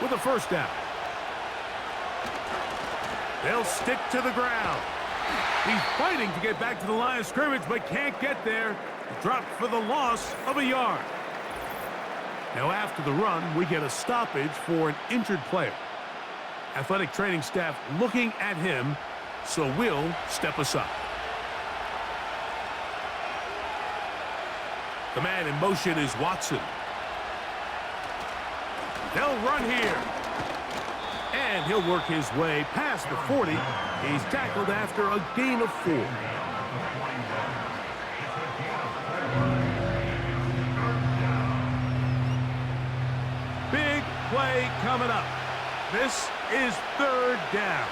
with a first down. They'll stick to the ground. He's fighting to get back to the line of scrimmage, but can't get there. Dropped for the loss of a yard. Now after the run, we get a stoppage for an injured player. Athletic training staff looking at him, so we'll step aside. The man in motion is Watson. They'll run here. And he'll work his way past the 40. He's tackled after a gain of 4. Big play coming up. This is third down.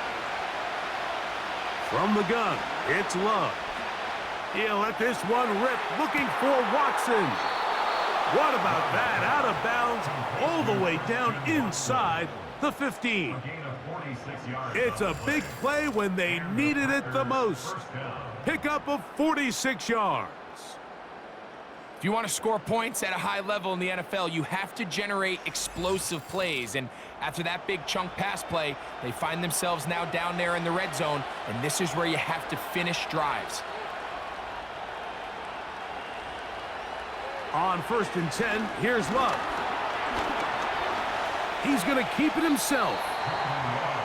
From the gun, it's Love. He'll let this one rip, looking for Watson. What about that? Out of bounds, all the way down inside the 15. It's a big play when they needed it the most. Pickup of 46 yards. If you want to score points at a high level in the NFL, you have to generate explosive plays. And after that big chunk pass play, they find themselves now down there in the red zone, and this is where you have to finish drives. On 1st and 10, here's Love. He's going to keep it himself.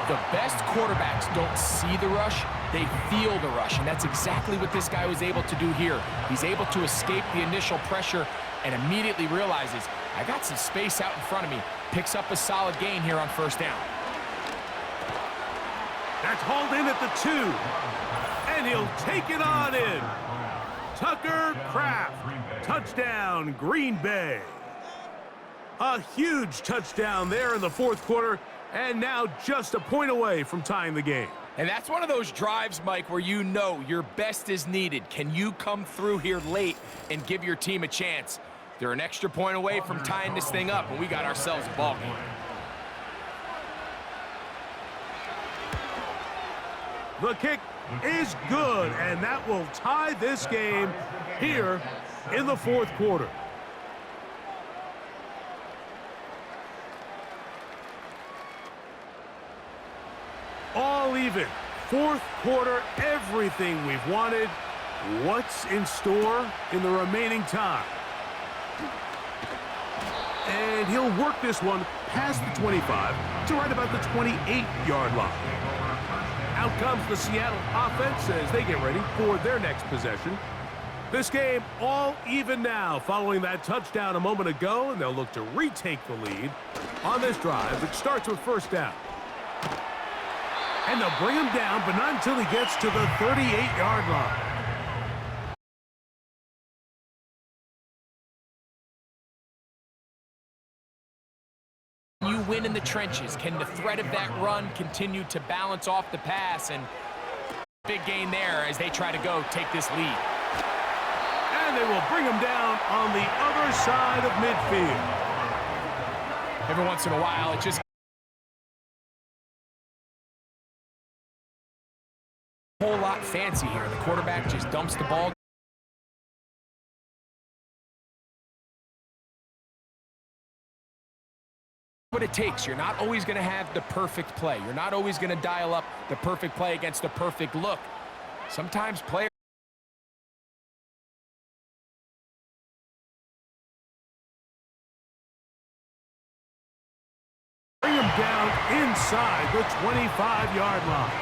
The best quarterbacks don't see the rush, they feel the rush, and that's exactly what this guy was able to do here. He's able to escape the initial pressure and immediately realizes, I got some space out in front of me. Picks up a solid gain here on first down. That's hauled in at the 2, and he'll take it on in. Tucker Kraft, touchdown, Green Bay. A huge touchdown there in the fourth quarter, and now just a point away from tying the game. And that's one of those drives, Mike, where you know your best is needed. Can you come through here late and give your team a chance? They're an extra point away from tying this thing up, and we got ourselves a ball game. The kick is good, and that will tie this game here in the fourth quarter. All even. Fourth quarter, everything we've wanted. What's in store in the remaining time? And he'll work this one past the 25 to right about the 28-yard line. Out comes the Seattle offense as they get ready for their next possession. This game all even now following that touchdown a moment ago, and they'll look to retake the lead on this drive, which starts with first down. And they'll bring him down, but not until he gets to the 38-yard line. You win in the trenches. Can the threat of that run continue to balance off the pass? And big gain there as they try to go take this lead. And they will bring him down on the other side of midfield. Every once in a while, it just a whole lot fancy here. The quarterback just dumps the ball. what it takes. You're not always going to have the perfect play. You're not always going to dial up the perfect play against the perfect look. Sometimes players bring him down inside the 25-yard line.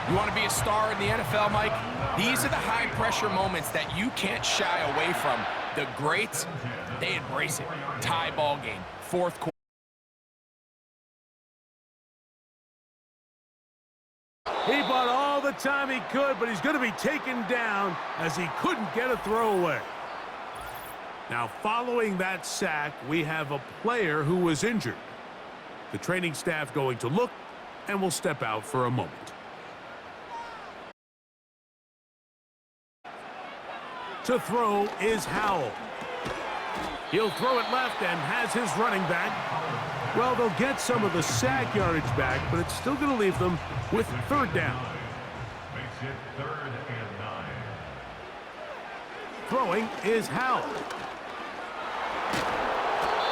You want to be a star in the NFL, Mike? These are the high-pressure moments that you can't shy away from. The greats, they embrace it. Tie ball game, fourth quarter. He bought all the time he could, but he's going to be taken down as he couldn't get a throwaway. Now, following that sack, we have a player who was injured. The training staff going to look and will step out for a moment. To throw is Howell. He'll throw it left and has his running back. Well, they'll get some of the sack yardage back, but it's still going to leave them with third down. Makes it 3rd and 9. Throwing is Howell.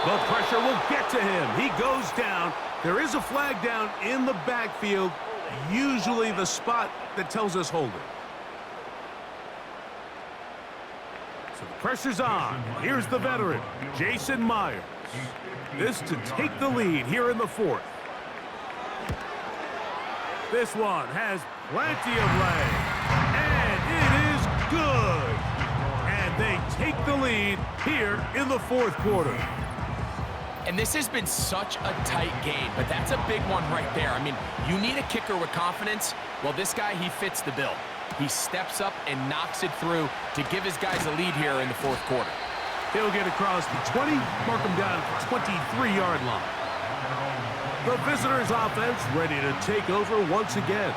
The pressure will get to him. He goes down. There is a flag down in the backfield, usually the spot that tells us hold it. So the pressure's on. Here's the veteran, Jason Myers. This to take the lead here in the fourth. This one has plenty of leg. And it is good. And they take the lead here in the fourth quarter. And this has been such a tight game, but that's a big one right there. I mean, you need a kicker with confidence. Well, this guy, he fits the bill. He steps up and knocks it through to give his guys a lead here in the fourth quarter. He'll get across the 20, mark him down at the 23-yard line. The visitors' offense ready to take over once again.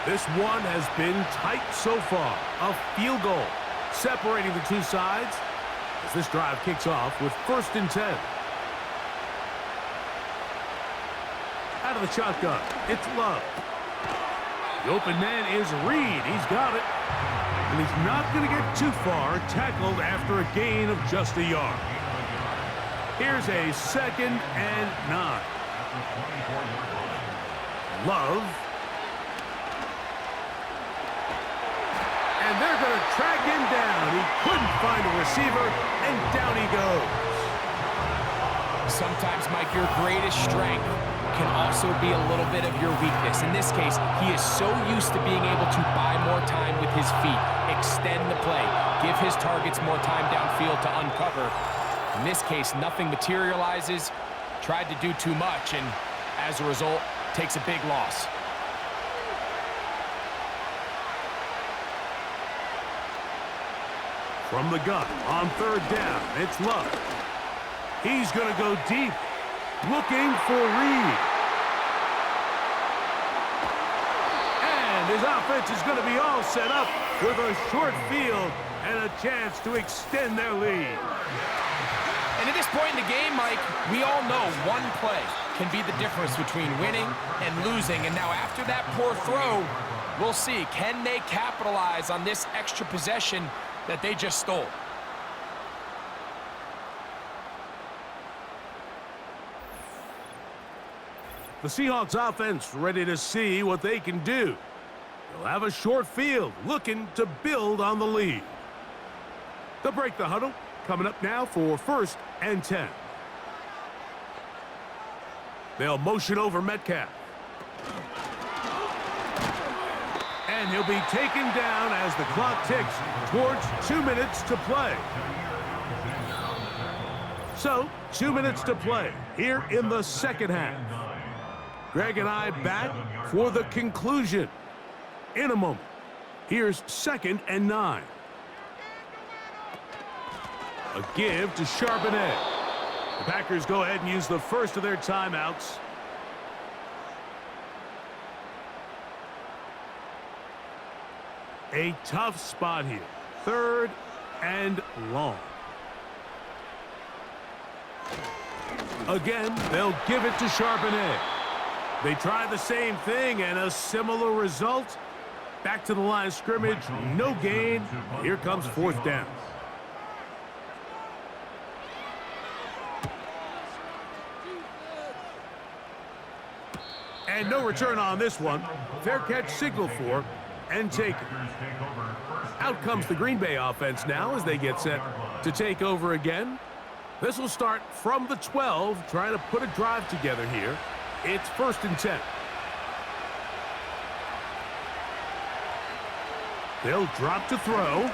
This one has been tight so far. A field goal separating the two sides as this drive kicks off with 1st and 10. Out of the shotgun, it's Love. The open man is Reed. He's got it. And he's not going to get too far, tackled after a gain of just a yard. Here's a 2nd and 9. Love. And they're going to track him down. He couldn't find a receiver, and down he goes. Sometimes, Mike, your greatest strength can also be a little bit of your weakness. In this case, he is so used to being able to buy more time with his feet, extend the play, give his targets more time downfield to uncover. In this case, nothing materializes, tried to do too much, and as a result, takes a big loss. From the gun on 3rd down, it's Love. He's going to go deep, looking for Reed. And his offense is going to be all set up with a short field and a chance to extend their lead. And at this point in the game, Mike, we all know one play can be the difference between winning and losing. And now after that poor throw, we'll see, can they capitalize on this extra possession that they just stole? The Seahawks offense ready to see what they can do. They'll have a short field, looking to build on the lead. They'll break the huddle. Coming up now for 1st and 10. They'll motion over Metcalf. And he'll be taken down as the clock ticks towards 2 minutes to play. So, 2 minutes to play here in the second half. Greg and I back for the conclusion in a moment. Here's 2nd and 9. A give to Charbonnet. The Packers go ahead and use the first of their timeouts. A tough spot here. 3rd and long. Again, they'll give it to Charbonnet. They try the same thing and a similar result. Back to the line of scrimmage, no gain. Here comes 4th down. And no return on this one. Fair catch signal for and taken. Out comes the Green Bay offense now as they get set to take over again. This will start from the 12, trying to put a drive together here. It's 1st and 10. They'll drop to throw.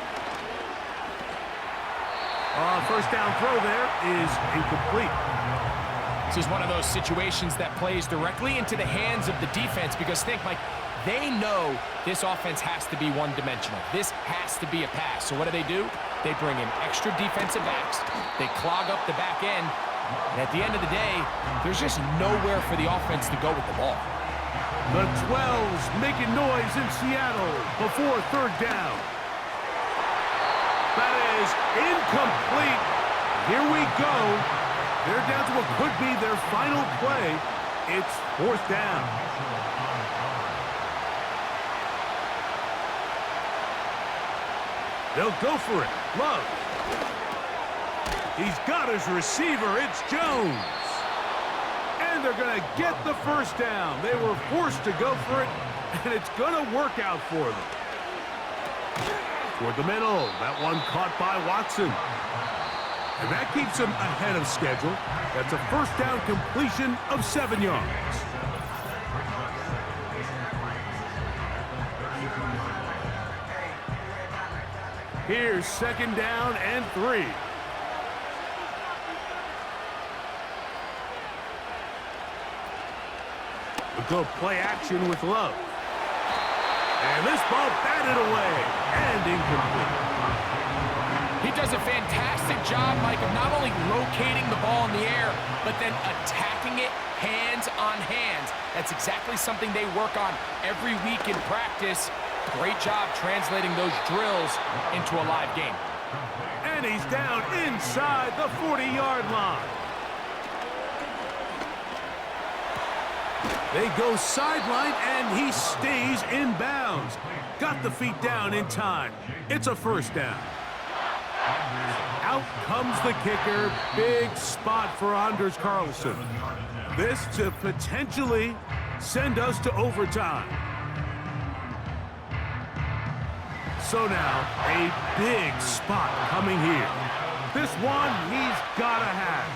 First down throw there is incomplete. This is one of those situations that plays directly into the hands of the defense because think, Mike, they know this offense has to be one-dimensional. This has to be a pass. So what do? They bring in extra defensive backs. They clog up the back end. And at the end of the day, there's just nowhere for the offense to go with the ball. The 12's making noise in Seattle before 3rd down. That is incomplete. Here we go. They're down to what could be their final play. It's 4th down. They'll go for it. Love. He's got his receiver. It's Jones. And they're going to get the 1st down. They were forced to go for it, and it's going to work out for them. Toward the middle. That one caught by Watson. And that keeps him ahead of schedule. That's a 1st down completion of 7 yards. Here's 2nd down and 3. We'll go play action with Love. And this ball batted away and incomplete. He does a fantastic job, Mike, of not only locating the ball in the air, but then attacking it hands on hands. That's exactly something they work on every week in practice. Great job translating those drills into a live game. And he's down inside the 40-yard line. They go sideline, and he stays in bounds. Got the feet down in time. It's a 1st down. Out comes the kicker. Big spot for Anders Carlson. This to potentially send us to overtime. So now, a big spot coming here. This one he's got to have.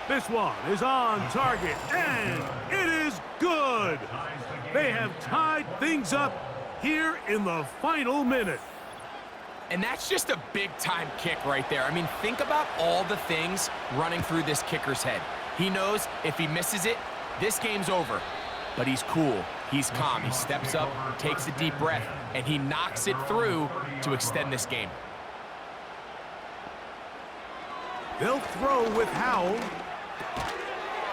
This one is on target, and it is good. They have tied things up here in the final minute. And that's just a big-time kick right there. I mean, think about all the things running through this kicker's head. He knows if he misses it, this game's over. But he's cool. He's calm. He steps up, takes a deep breath, and he knocks it through to extend this game. They'll throw with Howell.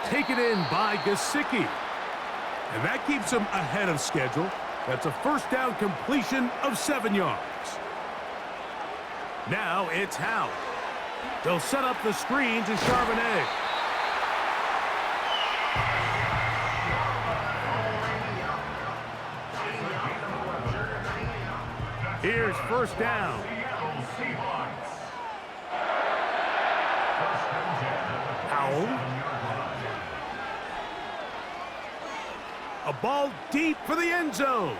Taken in by Gesicki. And that keeps him ahead of schedule. That's a 1st down completion of 7 yards. Now it's Howell. They'll set up the screen to Charbonnet. Here's 1st down. Howell. A ball deep for the end zone.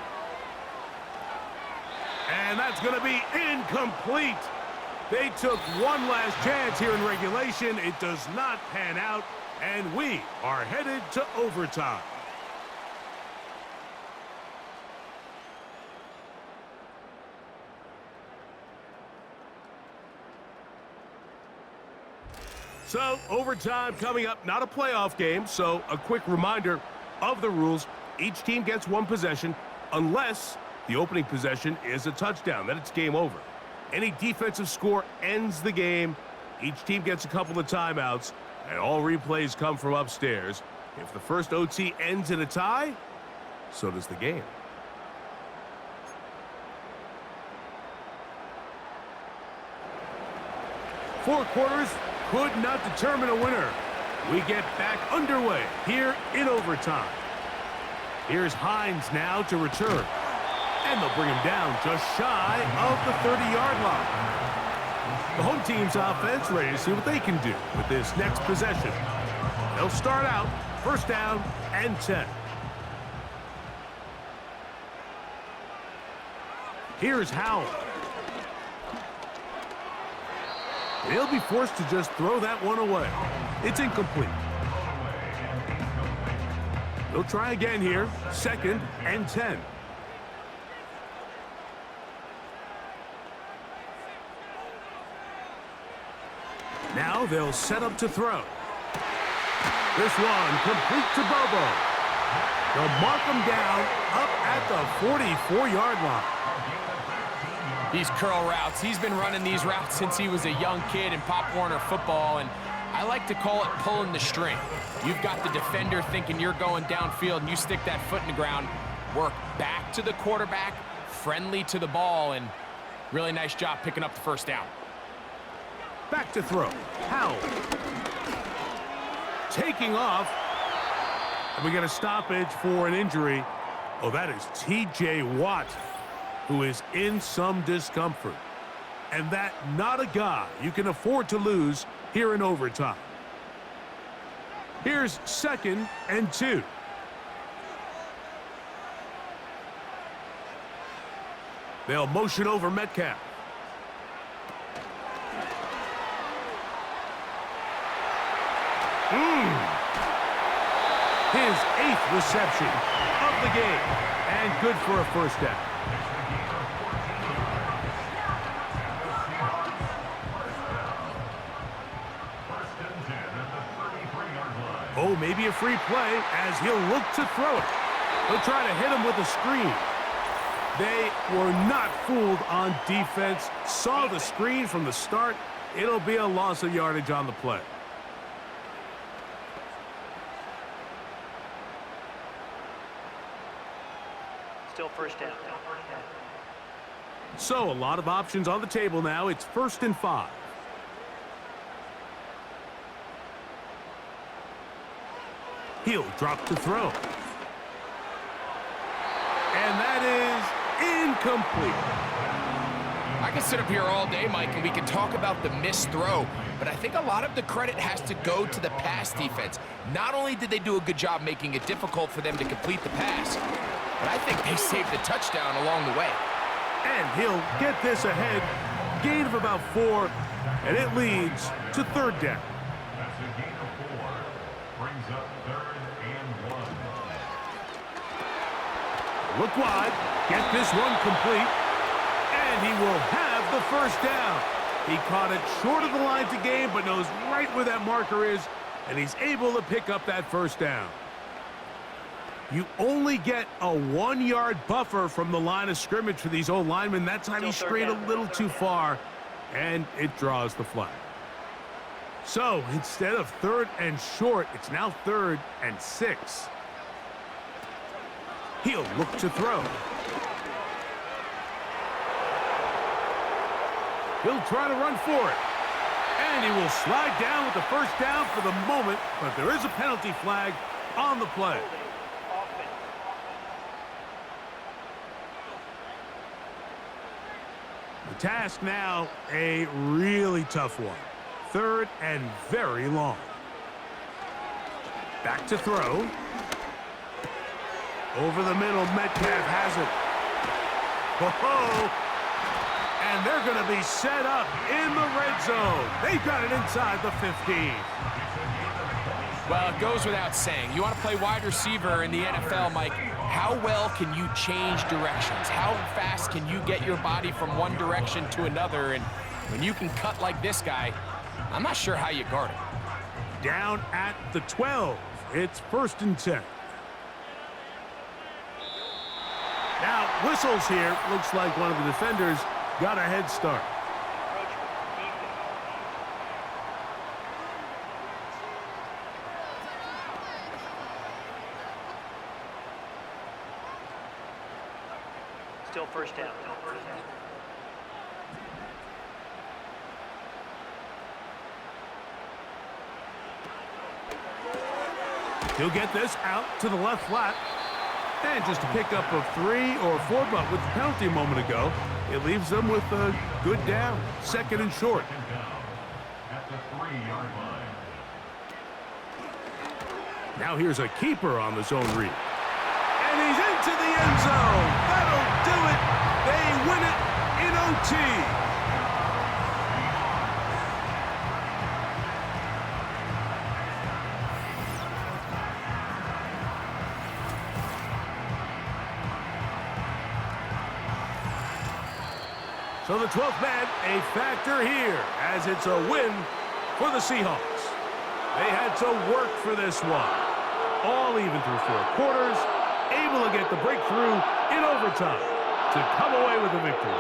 And that's going to be incomplete. They took one last chance here in regulation. It does not pan out, and we are headed to overtime. So, overtime coming up, not a playoff game, so a quick reminder of the rules. Each team gets 1 possession unless the opening possession is a touchdown. Then it's game over. Any defensive score ends the game. Each team gets a couple of timeouts, and all replays come from upstairs. If the first OT ends in a tie, so does the game. Four quarters could not determine a winner. We get back underway here in overtime. Here's Hines now to return. And they'll bring him down just shy of the 30-yard line. The home team's offense ready to see what they can do with this next possession. They'll start out first down and 10. Here's Howell. He'll be forced to just throw that one away. It's incomplete. They'll try again here, second and 10. Now they'll set up to throw. This one complete to Bobo. They'll mark him down up at the 44-yard line. These curl routes, he's been running these routes since he was a young kid in Pop Warner football, and I like to call it pulling the string. You've got the defender thinking you're going downfield, and you stick that foot in the ground, work back to the quarterback, friendly to the ball, and really nice job picking up the first down. Back to throw. Howell. Taking off. And we get a stoppage for an injury. Oh, that is T.J. Watt, who is in some discomfort. And that not a guy you can afford to lose here in overtime. Here's second and 2. They'll motion over Metcalf. His 8th reception of the game, and good for a first down. Oh, maybe a free play as he'll look to throw it. He'll try to hit him with a screen. They were not fooled on defense. Saw the screen from the start. It'll be a loss of yardage on the play. Still first down. So a lot of options on the table now. It's 1st and 5. He'll drop to throw. And that is incomplete. I can sit up here all day, Mike, and we can talk about the missed throw, but I think a lot of the credit has to go to the pass defense. Not only did they do a good job making it difficult for them to complete the pass, but I think they saved the touchdown along the way. And he'll get this ahead. Gain of about 4, and it leads to 3rd down. That's a gain of 4. Brings up 3rd and 1. Look wide. Get this one complete. And he will have the first down. He caught it short of the line to gain, but knows right where that marker is, and he's able to pick up that first down. You only get a 1-yard buffer from the line of scrimmage for these old linemen. That time he strayed a little too far, and it draws the flag. So instead of 3rd and short, it's now 3rd and 6. He'll look to throw. He'll try to run for it. And he will slide down with the first down for the moment, but there is a penalty flag on the play. The task now, a really tough one. 3rd and very long. Back to throw. Over the middle, Metcalf has it. Whoa! And they're going to be set up in the red zone. They've got it inside the 15. Well, it goes without saying. You want to play wide receiver in the NFL, Mike, how well can you change directions? How fast can you get your body from one direction to another? And when you can cut like this guy, I'm not sure how you guard it. Down at the 12. It's 1st and 10. Now, whistles here. Looks like one of the defenders got a head start. Still first down. He'll get this out to the left flat. And just to pick up a 3 or 4, but with the penalty a moment ago, it leaves them with a good down. 2nd and short. At the 3-yard line. Now here's a keeper on the zone read. And he's into the end zone. That'll do it. They win it in OT. So the 12th man, a factor here, as it's a win for the Seahawks. They had to work for this one. All even through 4 quarters, able to get the breakthrough in overtime to come away with the victory.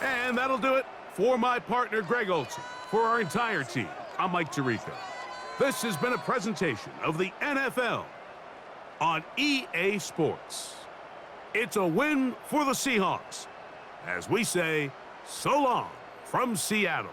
And that'll do it for my partner, Greg Olson. For our entire team, I'm Mike Tirico. This has been a presentation of the NFL on EA Sports. It's a win for the Seahawks, as we say, so long from Seattle.